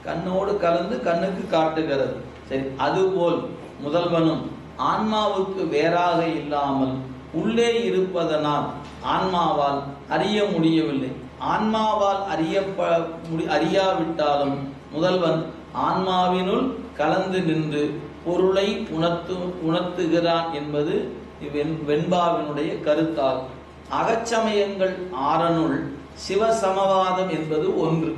கண்ணோடு கலந்து கண்ணுக்கு காட்டுகிறது. சரி, அதுபோல் முதல்வனும் ஆன்மாவுக்கு வேறாக இல்லாமல் உள்ளே இருப்பதனால் ஆன்மாவால் அறிய முடியவில்லை. ஆன்மாவால் அறியாவிட்டாலும் முதல்வன் ஆன்மாவினுள் கலந்து நின்று பொருளை உணர்த்துகிறான் என்பது வெண்பாவினுடைய கருத்தாகும். அகச்சமயங்கள் 6னுள் சிவசமவாதம் என்பது ஒன்று.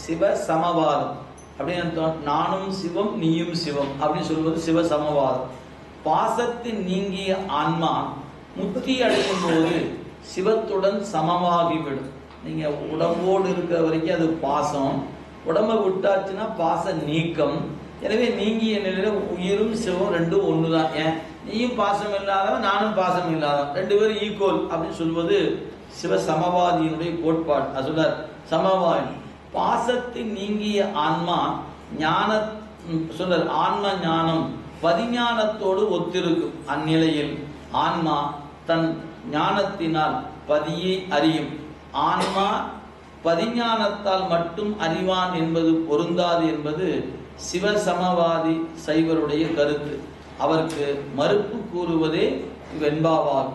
சிவசமவாதம் அப்படின்னு நானும் சிவம் நீயும் சிவம் அப்படின்னு சொல்வது சிவசமவாதம். பாசத்தின் நீங்கிய ஆன்மா முக்தி அடையும் போது சிவத்துடன் சமமாகிவிடும். நீங்க உடம்போடு இருக்கிற வரைக்கும் அது பாசம், உடம்பை விட்டாச்சுன்னா பாச நீக்கம். எனவே நீங்கிய நிலையில உயிரும் சிவம் ரெண்டும் ஒண்ணுதான். ஏன் நீயும் பாசம் இல்லாதவன் நானும் பாசம் இல்லாதவன், 2 பேரும் ஈக்குவல் அப்படின்னு சொல்வது சிவ சமவாதியினுடைய கோட்பாடு. அது சொல்றார் சமவாதி. பாசத்தின் நீங்கிய ஆன்மா ஞான சொல்றார் ஆன்ம ஞானம் பதிஞானத்தோடு ஒத்திருக்கும். அந்நிலையில் ஆன்மா தன் ஞானத்தினால் பதியை அறியும். ஆன்மா பதிஞானத்தால் மட்டும் அறிவான் என்பது பொருந்தாது என்பது சிவசமவாதி சைவருடைய கருத்து. அவருக்கு மறுப்பு கூறுவதே வெண்பாவாகும்.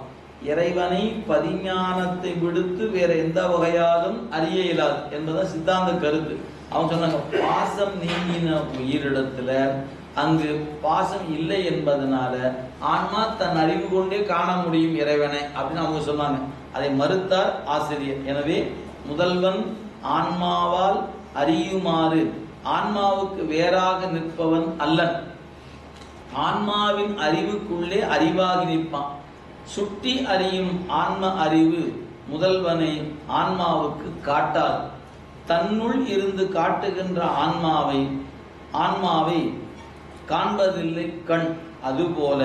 இறைவனை பதிஞானத்தை விடுத்து வேற எந்த வகையாலும் அறிய இயலாது என்பதுதான் சித்தாந்த கருத்து. அவங்க சொன்னாங்க பாசம் நீங்கின உயிரிடத்துல அங்கு பாசம் இல்லை என்பதனால ஆன்மா தன் அறிவு கொண்டே காண முடியும் இறைவனை அப்படின்னு அவங்க சொன்னாங்க. அதை மறுத்தார் ஆசிரியர். எனவே முதல்வன் ஆன்மாவால் அறியுமாறு ஆன்மாவுக்கு வேறாக நிற்பவன் அல்லன். ஆன்மாவின் அறிவுக்குள்ளே அறிவாகி நிற்பான். சுட்டி அறியும் ஆன்ம அறிவு முதல்வனை ஆன்மாவுக்கு காட்டாது. தன்னுள் இருந்து காட்டுகின்ற ஆன்மாவை காண்பதில்லை கண். அதுபோல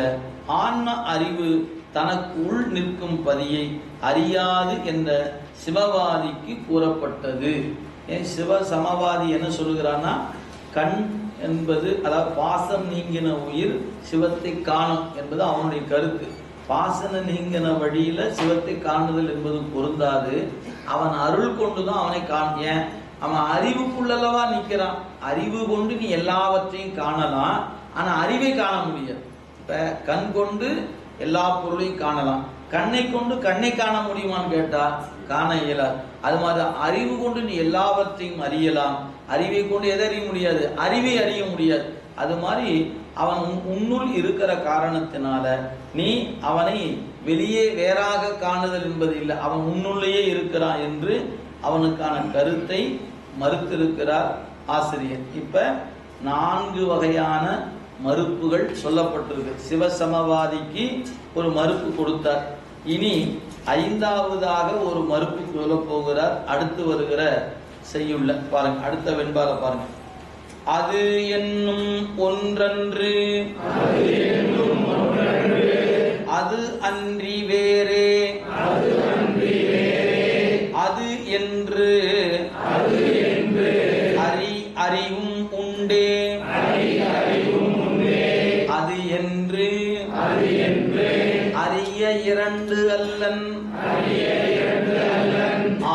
ஆன்ம அறிவு தனக்கு உள் நிற்கும் பதியை அறியாது என்ற சிவவாதிக்கு கூறப்பட்டது. ஏன் சிவ சமவாதி என்ன சொல்லுகிறான்னா, கண் என்பது அதாவது பாசம் நீங்கின உயிர் சிவத்தை காணும் என்பது அவனுடைய கருத்து. பாசன நீங்கின வழியில சிவத்தை காணுதல் என்பது பொருந்தாது. அவன் அருள் கொண்டுதான் அவனை ஏன் அவன் அறிவுக்குள்ளவா நிற்கிறான். அறிவு கொண்டு நீ எல்லாவற்றையும் காணலாம், ஆனா அறிவை காண முடியாது. இப்ப கண் கொண்டு எல்லா பொருளையும் காணலாம், கண்ணை கொண்டு கண்ணை காண முடியுமான்னு கேட்டா காண இயலாது. அது மாதிரி அறிவு கொண்டு நீ எல்லாவற்றையும் அறியலாம், அறிவை கொண்டு எதை அறிய முடியாது, அறிவை அறிய முடியாது. அது மாதிரி அவன் உன்னுள் இருக்கிற காரணத்தினால நீ அவனை வெளியே வேறாக காணுதல் என்பது இல்லை, அவன் உன்னுள்ளேயே இருக்கிறான் என்று அவனுக்கான கருத்தை மறுத்திருக்கிறார் ஆசிரியர். இப்ப 4 வகையான மறுப்புகள் சொல்லப்பட்டிருக்கு. சிவசமவாதிக்கு ஒரு மறுப்பு கொடுத்தார். இனி 5வதாக ஒரு மறுப்பு சொல்ல போகிறார். அடுத்து வருகிற செய்யுள்ள பாருங்க, அடுத்த வெண்பால பாருங்க. அது என்னும் ஒன்றன்று அது அன்றி வேறே, அது என்று அறிவும் உண்டே, அது என்று அறிய 2 அல்லன்,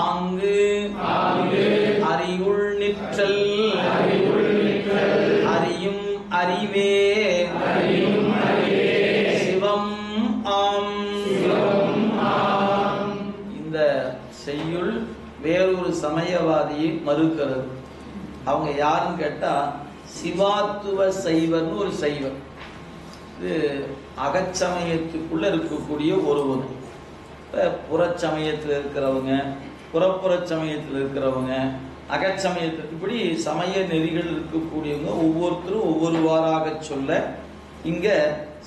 ஆங்கு அறிவுள் நிற்றல் அறியும் அறிவே சிவம் ஆம். இந்த செய்யுள் வேறொரு சமயவாதியை மறுக்கிறது. அவங்க யாருன்னு கேட்டா சிவாத்துவ சைவர்னு ஒரு சைவர். இது அகச்சமயத்துக்குள்ள இருக்கக்கூடிய ஒருவர். புறச்சமயத்தில் இருக்கிறவங்க, புறப்புற சமயத்தில் இருக்கிறவங்க, அகச்சமயத்தில் இப்படி சமய நெறிகள் இருக்கக்கூடியவங்க ஒவ்வொருத்தரும் ஒவ்வொருவாறாக சொல்ல, இங்க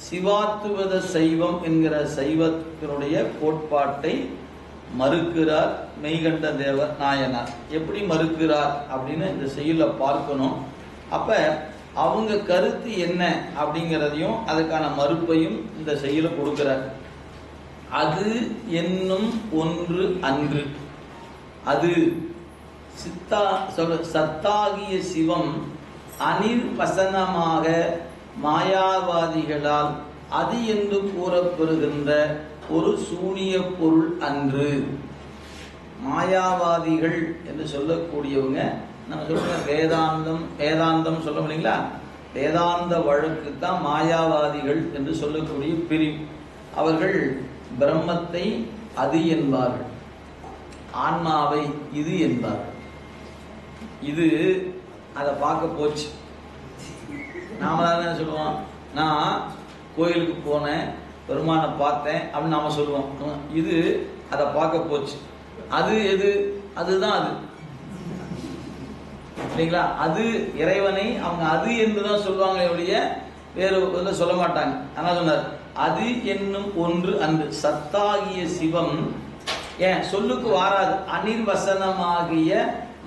சிவாத்துவத சைவம் என்கிற சைவத்தினுடைய கோட்பாட்டை மறுக்கிறார் மெய்கண்ட தேவர் நாயனார். எப்படி மறுக்கிறார் அப்படின்னு இந்த செய்யுளை பார்க்கணும். அப்ப அவங்க கருத்து என்ன அப்படிங்கிறதையும் அதுக்கான மறுப்பையும் இந்த செய்யுளை கொடுக்கிறார். அது என்னும் ஒன்று அன்று, அது சத்தாகிய சிவம் அனிர்வசனமாக மாயாவாதிகளால் அது என்று கூறப்பெறுகின்ற ஒரு சூனிய பொருள் அன்று. மாயாவாதிகள் என்று சொல்லக்கூடியவங்க நம்ம சொல்றோம் வேதாந்தம் சொல்ல முடியுங்களா? வேதாந்த வழக்கு தான் மாயாவாதிகள் என்று சொல்லக்கூடிய பிரிவு. அவர்கள் பிரம்மத்தை அது என்பார்கள், ஆன்மாவை இது என்பார்கள். இது அதை பார்க்க போச்சு. நாமளாக என்ன சொல்லுவோம்? நான் கோயிலுக்கு போனேன், பெருமானை பார்த்தேன் அப்படின்னு நாம சொல்லுவோம். இது அதை பார்க்க போச்சு. அது எது? அதுதான் அது, இல்லைங்களா? அது இறைவனை அவங்க அது என்றுதான் சொல்லுவாங்க, ஒழிய வேறு சொல்ல மாட்டாங்க. ஆனால் சொன்னார், அது என்னும் ஒன்று அன்று சத்தாகிய சிவம் ஏன் சொல்லுக்கு வாராது. அனிர்வசனமாகிய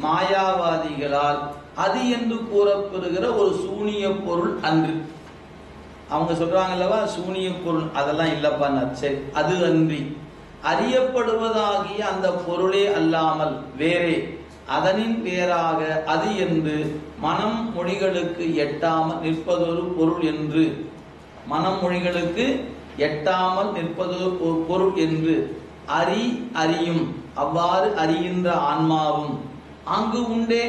மாயாவாதிகளால் அது என்று கூறப்படுகிற ஒரு சூனிய பொருள் அன்று. அவங்க சொல்றாங்கல்லவா சூனிய பொருள், அதெல்லாம் இல்லப்பா. சரி, அது அன்றி அறியப்படுவதாகிய அந்த பொருளே அல்லாமல் வேறே அதனின் வேறாக அது என்று மனம் மொழிகளுக்கு எட்டாமல் நிற்பதொரு பொருள் என்று, மனம் மொழிகளுக்கு எட்டாமல் நிற்பதொரு பொருள் என்று அறியும். அவ்வாறு அறிகின்ற ஆன்மாவும் அங்கு உண்டே.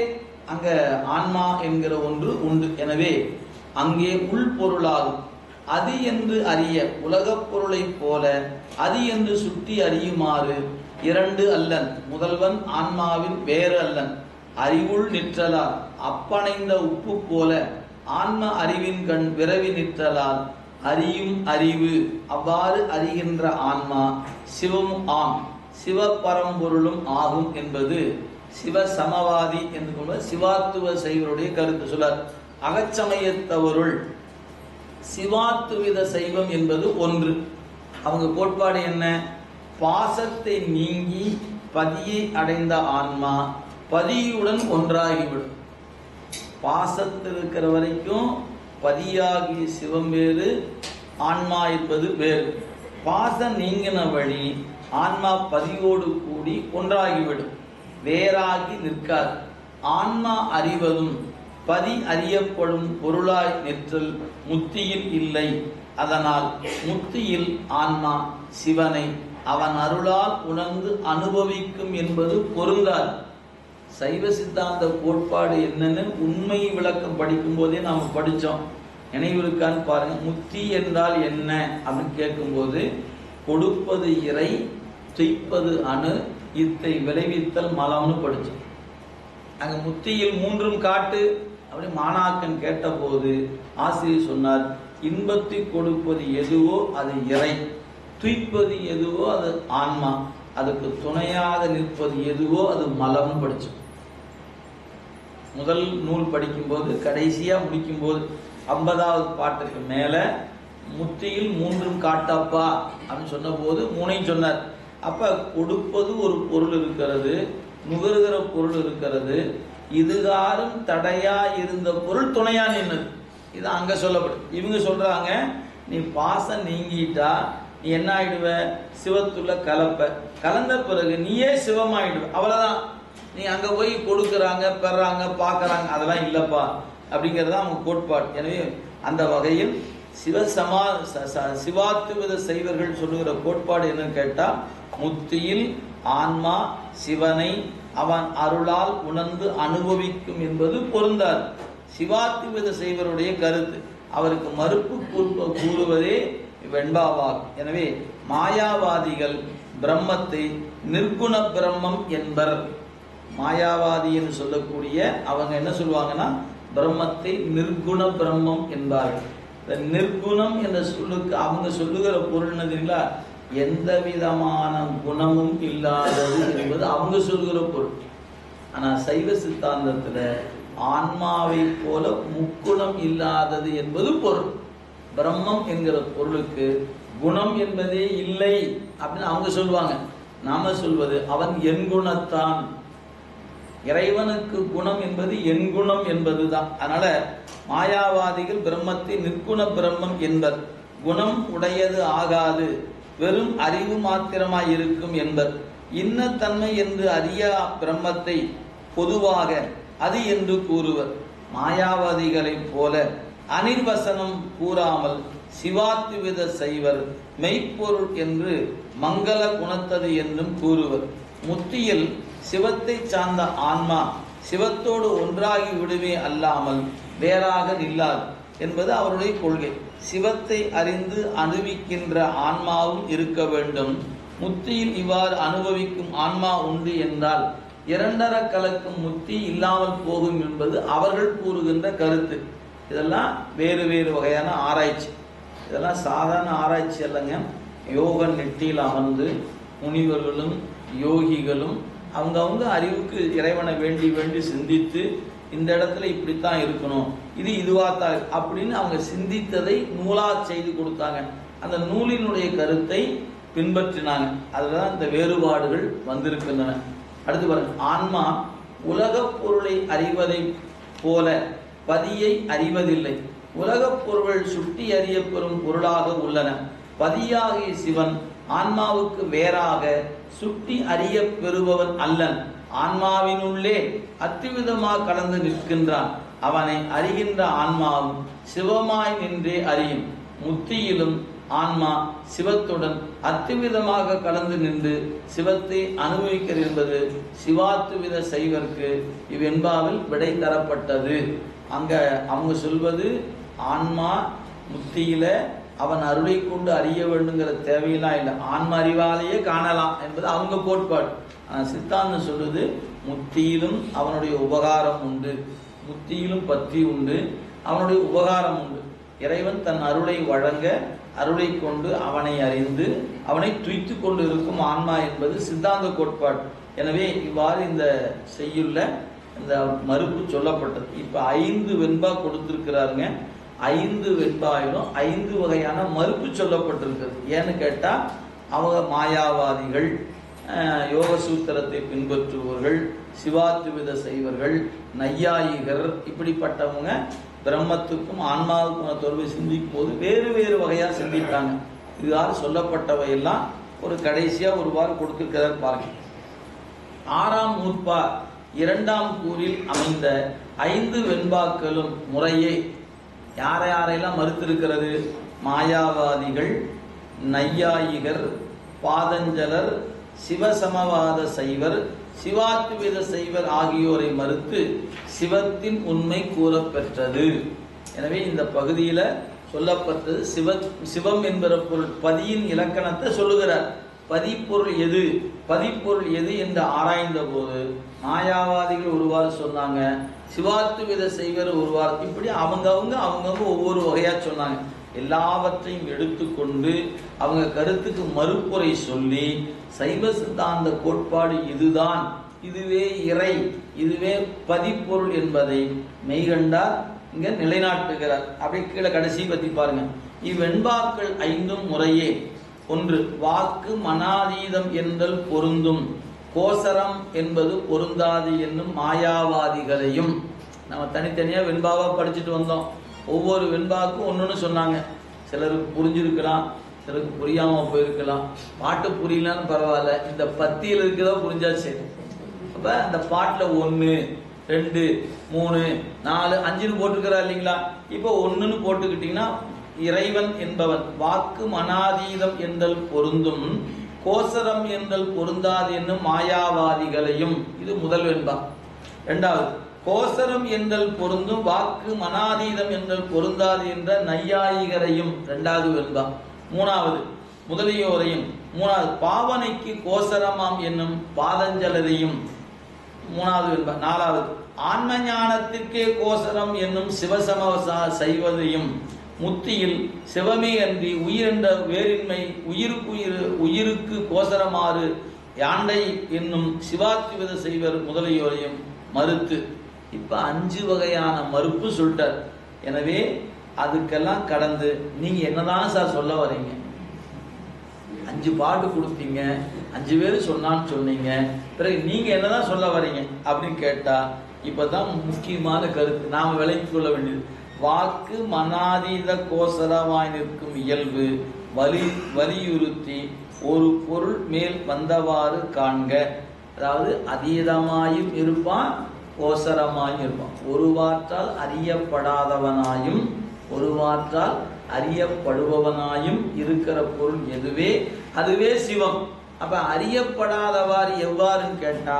அங்க ஆன்மா என்கிற ஒன்று உண்டு. எனவே அங்கே உள்பொருளாகும். அது என்று அறிய உலகப் பொருளை போல அது என்று சுட்டி அறியுமாறு இரண்டு அல்லன். முதல்வன் ஆன்மாவின் வேறு அல்லன். அறிவுள் நிற்றலால் அப்பணைந்த உப்பு போல ஆன்ம அறிவின் கண் விரவி நிற்றலால் அறியும் அறிவு. அவ்வாறு அறிகின்ற ஆன்மா சிவம் ஆம், சிவ பரம்பொருளும் ஆகும் என்பது சிவ சமவாதி என்று கொள்வது சிவாத்துவ சைவருடைய கருத்து. சொல்லார், அகச்சமயத்தவருள் சிவாத்துவித சைவம் என்பது ஒன்று. அவங்க கோட்பாடு என்ன? பாசத்தை நீங்கி பதியை அடைந்த ஆன்மா பதியுடன் ஒன்றாகிவிடும். பாசத்தில் இருக்கிற வரைக்கும் பதியாகிய சிவம் வேறு, ஆன்மா என்பது வேறு. பாசம் நீங்கின வழி ஆன்மா பதியோடு கூடி ஒன்றாகிவிடும், வேறாகி நிற்காது. ஆன்மா அறிவதும் பதி அறியப்படும் பொருளாய் நிற்றல் முத்தியில் இல்லை. அதனால் முத்தியில் ஆன்மா சிவனை அவன் அருளால் உணர்ந்து அனுபவிக்கும் என்பது பொருந்தாது. சைவ சித்தாந்த கோட்பாடு என்னன்னு உண்மை விளக்கம் படிக்கும் போதே நாம் படித்தோம். நினைவிருக்கான்னு பாருங்க. முத்தி என்றால் என்ன அப்படின்னு கேட்கும்போது, கொடுப்பது இறை, துய்ப்பது அணு, இத்தை விளைவித்தல் மலம்னு படித்தோம். அங்க முத்தியில் மூன்றும் காட்டு அப்படி மாணாக்கன் கேட்டபோது ஆசிரியர் சொன்னார், இன்பத்தை கொடுப்பது எதுவோ அது இறை, துய்ப்பது எதுவோ அது ஆன்மா, அதுக்கு துணையாக நிற்பது எதுவோ அது மலம் படிச்சோம். முதல் நூல் படிக்கும்போது கடைசியா முடிக்கும்போது 50வது பாட்டுக்கு மேல முத்தியில் மூன்றும் காட்டப்பா அப்படின்னு சொன்ன போது மூணையும் சொன்னார். அப்ப கொடுப்பது ஒரு பொருள் இருக்கிறது, நுகர்கிற பொருள் இருக்கிறது, இதுகாரும் தடையா இருந்த பொருள் துணையா நின்னது. இது அங்க சொல்லப்படும். இவங்க சொல்றாங்க, நீ பாசம் நீங்கிட்டா நீ என்ன ஆயிடுவ? சிவத்துள்ள கலந்த பிறகு நீயே சிவமாயிடுவ. அவ்வளவுதான். நீ அங்க போய் கொடுக்கறாங்க, பெறாங்க, பாக்குறாங்க, அதெல்லாம் இல்லப்பா அப்படிங்கறத அவங்க கோட்பாடு. எனவே அந்த வகையில் சிவாத்துவித சைவர்கள் சொல்லுகிற கோட்பாடு என்னன்னு கேட்டா, முத்தியில் ஆன்மா சிவனை அவன் அருளால் உணர்ந்து அனுபவிக்கும் என்பது பொருந்தாது. சிவாத்துவித சைவருடைய கருத்து. அவருக்கு மறுப்பு கூறுவதே வெண்பாவாகும். எனவே மாயாவாதிகள் பிரம்மத்தை நிர்குண பிரம்மம் என்பர். மாயாவாதி என்று சொல்லக்கூடிய அவங்க என்ன சொல்லுவாங்கன்னா, பிரம்மத்தை நிர்குண பிரம்மம் என்பார்கள். நிர்குணம் என்ற சொல்லுக்கு அவங்க சொல்லுகிற பொருள் என்னதுங்களா, எந்த விதமான குணமும் இல்லாதது என்பது அவங்க சொல்லுகிற பொருள். ஆனா சைவ சித்தாந்தத்துல ஆன்மாவை போல முக்குணம் இல்லாதது என்பது பொருள். பிரம்மம் என்கிற பொருளுக்கு குணம் என்பதே இல்லை அப்படின்னு அவங்க சொல்லுவாங்க. நாம சொல்வது அவன் என் குணத்தான். இறைவனுக்கு குணம் என்பது என் குணம் என்பதுதான். அதனால மாயாவாதிகள் பிரம்மத்தை நிற்குண பிரம்மம் என்பர். குணம் உடையது ஆகாது, வெறும் அறிவு மாத்திரமாய் இருக்கும் என்பர். இன்னத்தன்மை என்று அறியா பிரம்மத்தை பொதுவாக அது என்று கூறுவர். மாயாவாதிகளைப் போல அனிர்வசனம் கூறாமல் சிவாத்துவித சைவர் மெய்ப்பொருள் என்று மங்கள குணத்தது என்றும் கூறுவர். முத்தியில் சிவத்தை சார்ந்த ஆன்மா சிவத்தோடு ஒன்றாகி விடுமே அல்லாமல் வேறாக நில்லாது என்பது அவருடைய கொள்கை. சிவத்தை அறிந்து அனுபவிக்கின்ற ஆன்மாவும் இருக்க வேண்டும். முத்தியில் இவ்வாறு அனுபவிக்கும் ஆன்மா உண்டு என்றால் இரண்டர கலக்கும் முத்தி இல்லாமல் போகும் என்பது அவர்கள் கூறுகின்ற கருத்து. இதெல்லாம் வேறு வேறு வகையான ஆராய்ச்சி. இதெல்லாம் சாதாரண ஆராய்ச்சி அல்லங்க. யோக நெட்டியில் அமர்ந்து முனிவர்களும் யோகிகளும் அவங்கவுங்க அறிவுக்கு இறைவனை வேண்டி வேண்டி சிந்தித்து இந்த இடத்துல இப்படித்தான் இருக்கணும், இது இதுவாத்தான் அப்படின்னு அவங்க சிந்தித்ததை நூலா செய்து கொடுத்தாங்க. அந்த நூலினுடைய கருத்தை பின்பற்றினாங்க. அதுதான் இந்த வேறுபாடுகள் வந்திருக்கின்றன. அடுத்து பாருங்க, ஆன்மா உலக பொருளை அறிவதை போல பதியை அறிவதில்லை. உலகப் பொருள்கள் சுட்டி அறியப்பெறும் பொருளாக உள்ளன. பதியாகிய சிவன் ஆன்மாவுக்கு வேறாக சுட்டி அறிய பெறுபவன் அல்லன். ஆன்மாவினுள்ளே அத்துவிதமாக கலந்து நிற்கின்றான். அவனை அறிகின்ற ஆன்மாவும் சிவமாய் நின்றே அறியும். முத்தியிலும் ஆன்மா சிவத்துடன் அத்துவிதமாக கலந்து நின்று சிவத்தை அனுபவிக்கிறது என்பது சிவாத்துவித சைவர்க்கு இவ்வென்பாவில் விடை தரப்பட்டது. அங்க அவங்க சொல்வது ஆன்மா முத்தியில அவன் அருளை கொண்டு அறிய வேண்டுங்கிற தேவையெல்லாம் இல்லை, ஆன்ம அறிவாலேயே காணலாம் என்பது அவங்க கோட்பாடு. ஆனால் சித்தாந்தம் சொல்வது முத்தியிலும் அவனுடைய உபகாரம் உண்டு, முத்தியிலும் பற்றி உண்டு, அவனுடைய உபகாரம் உண்டு. இறைவன் தன் அருளை வழங்க அருளை கொண்டு அவனை அறிந்து அவனை துய்த்து கொண்டு இருக்கும் ஆன்மா என்பது சித்தாந்த கோட்பாடு. எனவே இவ்வாறு இந்த செய்யுள்ள இந்த மறுப்பு சொல்லப்பட்டது. இப்போ 5 வெண்பா கொடுத்திருக்கிறாருங்க. 5 வெண்பாயிலும் 5 வகையான மறுப்பு சொல்லப்பட்டிருக்கிறது. ஏன்னு கேட்டால் அவங்க மாயாவாதிகள், யோக சூத்திரத்தை பின்பற்றுபவர்கள், சிவாத்துவித செய்வர்கள், நையாயிகர், இப்படிப்பட்டவங்க பிரம்மத்துக்கும் ஆன்மாவுக்கும் தொடர்பு சிந்திக்கும் போது வேறு வேறு வகையாக சிந்தித்தாங்க. இதுவாறு சொல்லப்பட்டவையெல்லாம் ஒரு கடைசியாக ஒரு வாரம் கொடுத்திருக்கிறார் பாருங்க. 6ஆம் நூற்பா 2ஆம் கூறில் அமைந்த 5 வெண்பாக்களும் முறையே யாரை யாரையெல்லாம் மறுத்திருக்கிறது? மாயாவாதிகள், நையாயிகர், பாதஞ்சலர், சிவசமவாத சைவர், சிவாத்துவித சைவர் ஆகியோரை மறுத்து சிவத்தின் உண்மை கூறப்பெற்றது. எனவே இந்த பகுதியில் சொல்லப்பட்டது சிவம் என்கிற பொருள் பதியின் இலக்கணத்தை சொல்லுகிறார். பதிப்பொருள் எது, பதிப்பொருள் எது என்று ஆராய்ந்த போது மாயாவாதிகள் ஒருவாறு சொன்னாங்க, சிவாத்துவித செய்வர் ஒருவாறு, இப்படி அவங்கவுங்க ஒவ்வொரு வகையா சொன்னாங்க. எல்லாவற்றையும் எடுத்துக்கொண்டு அவங்க கருத்துக்கு மறுப்புரை சொல்லி சைவ சித்தாந்த கோட்பாடு இதுதான், இதுவே இறை, இதுவே பதிப்பொருள் என்பதை மெய்கண்டார் இங்க நிலைநாட்டுகிறார். அப்படி கீழே கடைசி பத்தி பாருங்க. இவ்வெண்பாக்கள் 5 முறையே: 1. வாக்கு மனாதீதம் என்றல் பொருந்தும், கோசரம் என்பது பொருந்தாது என்னும் மாயாவாதிகளையும். நம்ம தனித்தனியா வெண்பாவா படிச்சுட்டு வந்தோம். ஒவ்வொரு வெண்பாவுக்கும் ஒன்னொன்னு சொன்னாங்க. சிலருக்கு புரிஞ்சிருக்கலாம், சிலருக்கு புரியாம போயிருக்கலாம். பாட்டு புரியலன்னு பரவாயில்ல, இந்த பத்தியில் இருக்கிறதோ புரிஞ்சாச்சு. அப்ப அந்த பாட்டுல 1, 2, 3, 4, 5 போட்டுக்கிறா இல்லைங்களா? இப்போ 1ன்னு போட்டுக்கிட்டீங்கன்னா இறைவன் என்பவன் வாக்கு மனாதீதம் என்றல் பொருந்தும், கோசரம் என்றல் பொருந்தாது என்னும் மாயாவாதிகளையும். இது முதல் வெண்பா. 2வது, கோசரம் என்றல் பொருந்தும், வாக்கு மனாதீதம் என்றல் பொருந்தாது என்ற நையாயிகரையும் 2வது வெண்பா. 3வது, முதலியோரையும். 3வது, பாவனைக்கு கோசரமாம் என்னும் பாதஞ்சலரையும் 3வது வெண்பா. 4வது, ஆன்ம ஞானத்திற்கே கோசரம் என்னும் சிவசமவசா செய்வதையும். முத்தியில் சிவமே அன்றி உயிரென்ற வேறின்மை உயிருக்கு கோசரமாறு யாண்டை என்னும் சிவாத்துவித செய்வர் முதலியோரையும் மறுத்து. இப்ப 5 வகையான மறுப்பு சொல்லிட்டார். எனவே அதுக்கெல்லாம் கடந்து நீங்க என்னதான் சார் சொல்ல வரீங்க? 5 பாட்டு கொடுத்தீங்க, 5 பேர் சொன்னான்னு சொன்னீங்க, பிறகு நீங்க என்னதான் சொல்ல வரீங்க அப்படின்னு கேட்டா இப்பதான் முக்கியமான கருத்து நாம விளங்கிக் கொள்ள வேண்டியது. வாக்கு மனாதீத கோசரமாய் நிற்கும் இயல்பு வலியுறுத்தி ஒரு பொருள் மேல் வந்தவாறு காண்க. அதாவது அதீதமாயும் இருப்பான், கோசரமாயும் இருப்பான். ஒருவாற்றால் அறியப்படாதவனாயும் ஒருவாற்றால் அறியப்படுபவனாயும் இருக்கிற பொருள் எதுவே அதுவே சிவம். அப்ப அறியப்படாதவாறு எவ்வாறுன்னு கேட்டா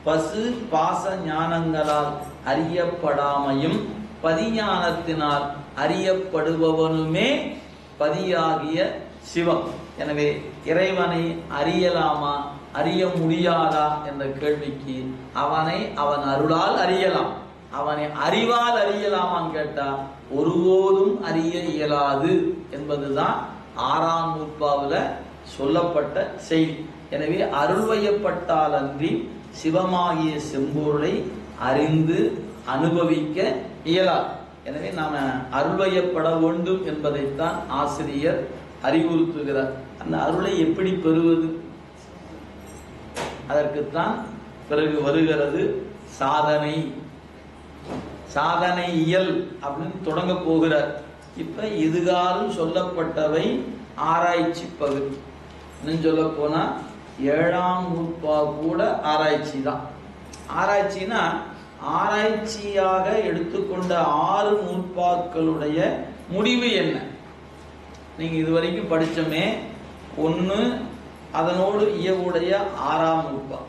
பசு பாச ஞானங்களால் அறியப்படாமையும் பதிஞானத்தினால் அறியப்படுபவனுமே பதியாகிய சிவம். எனவே இறைவனை அறியலாமா அறிய முடியாதா என்ற கேள்விக்கு அவனை அவன் அருளால் அறியலாம், அவனை அறிவால் அறியலாமான்னு கேட்டா ஒருபோதும் அறிய இயலாது என்பதுதான் 6ஆம் நூற்பாவில் சொல்லப்பட்ட செய்தி. எனவே அருள்வயப்பட்டால் அன்றி சிவமாகிய செம்பொருளை அறிந்து அனுபவிக்க இயலாது. எனவே நாம அருள்வயப்பட வேண்டும் என்பதைத்தான் ஆசிரியர் அறிவுறுத்துகிறார். அந்த அருளை எப்படி பெறுவது? அதற்குத்தான் பிறகு வருகிறது சாதனை. சாதனை இயல் அப்படின்னு தொடங்க போகிறார். இப்ப இதுகாலம் சொல்லப்பட்டவை ஆராய்ச்சி பகுதி. இன்னும் சொல்ல போனா 7ஆம் நூற்பா கூட ஆராய்ச்சி தான். ஆராய்ச்சினா ஆராய்ச்சியாக எடுத்துக்கொண்ட 6 நூற்பாக்களுடைய முடிவு என்ன? நீங்க இதுவரைக்கும் படிச்சோமே, 1 அதனோடு இயவுடைய 6ஆம் நூற்பா,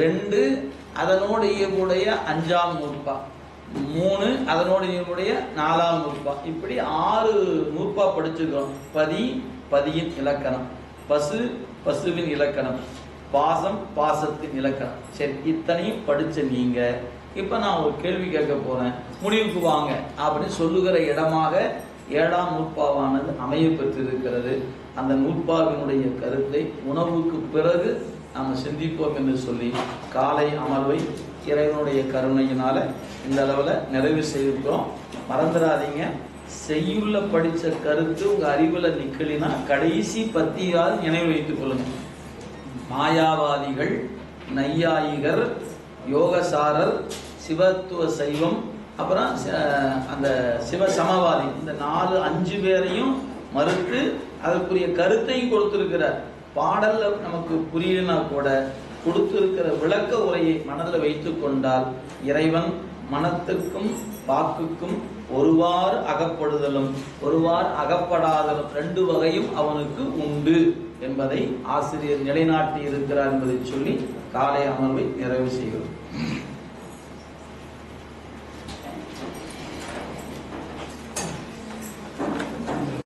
2 அதனோடு இயவுடைய 5ஆம் நூற்பா, 3 அதனோடு இயவுடைய 4ஆம் நூற்பா, இப்படி 6 நூற்பா படிச்சுக்கிறோம். பதி பதியின் இலக்கணம், பசு பசுவின் இலக்கணம், பாசம் பாசத்தின் இலக்கணம். சரி, இத்தனையும் படிச்ச நீங்க இப்ப நான் ஒரு கேள்வி கேட்க போறேன், முடிவுக்கு வாங்க அப்படின்னு சொல்லுகிற இடமாக 7ஆம் நூற்பாவானது அமைய பெற்றிருக்கிறது. அந்த நூற்பாவினுடைய கருத்தை உணவுக்கு பிறகு நாம் சிந்திப்போம் என்று சொல்லி காலை அமர்வை இறைவனுடைய கருணையினால இந்த அளவில் நிறைவு செய்திருக்கிறோம். மறந்துடாதீங்க, செய்யுள்ள படித்த கருத்து உங்க அறிவுல நிக்கலினா கடைசி பத்தியால் நினைவு வைத்துக் கொள்ளுங்க. மாயாவாதிகள், நையாயிகர், யோகசாரர், சிவத்துவ சைவம், அப்புறம் அந்த சிவ சமவாதி, இந்த 4-5 பேரையும் மறுத்து அதற்குரிய கருத்தையும் கொடுத்திருக்கிறார். பாடல்ல நமக்கு புரியலனா கூட கொடுத்திருக்கிற விளக்க உரையை மனதில் வைத்துக் கொண்டால் இறைவன் மனத்துக்கும் வாக்குக்கும் ஒருவாறு அகப்படுதலும் ஒருவாறு அகப்படாதலும் 2 வகையும் அவனுக்கு உண்டு என்பதை ஆசிரியர் நிலைநாட்டி இருக்கிறார் என்பதை சொல்லி காலை அமர்வை நிறைவு செய்கிறோம்.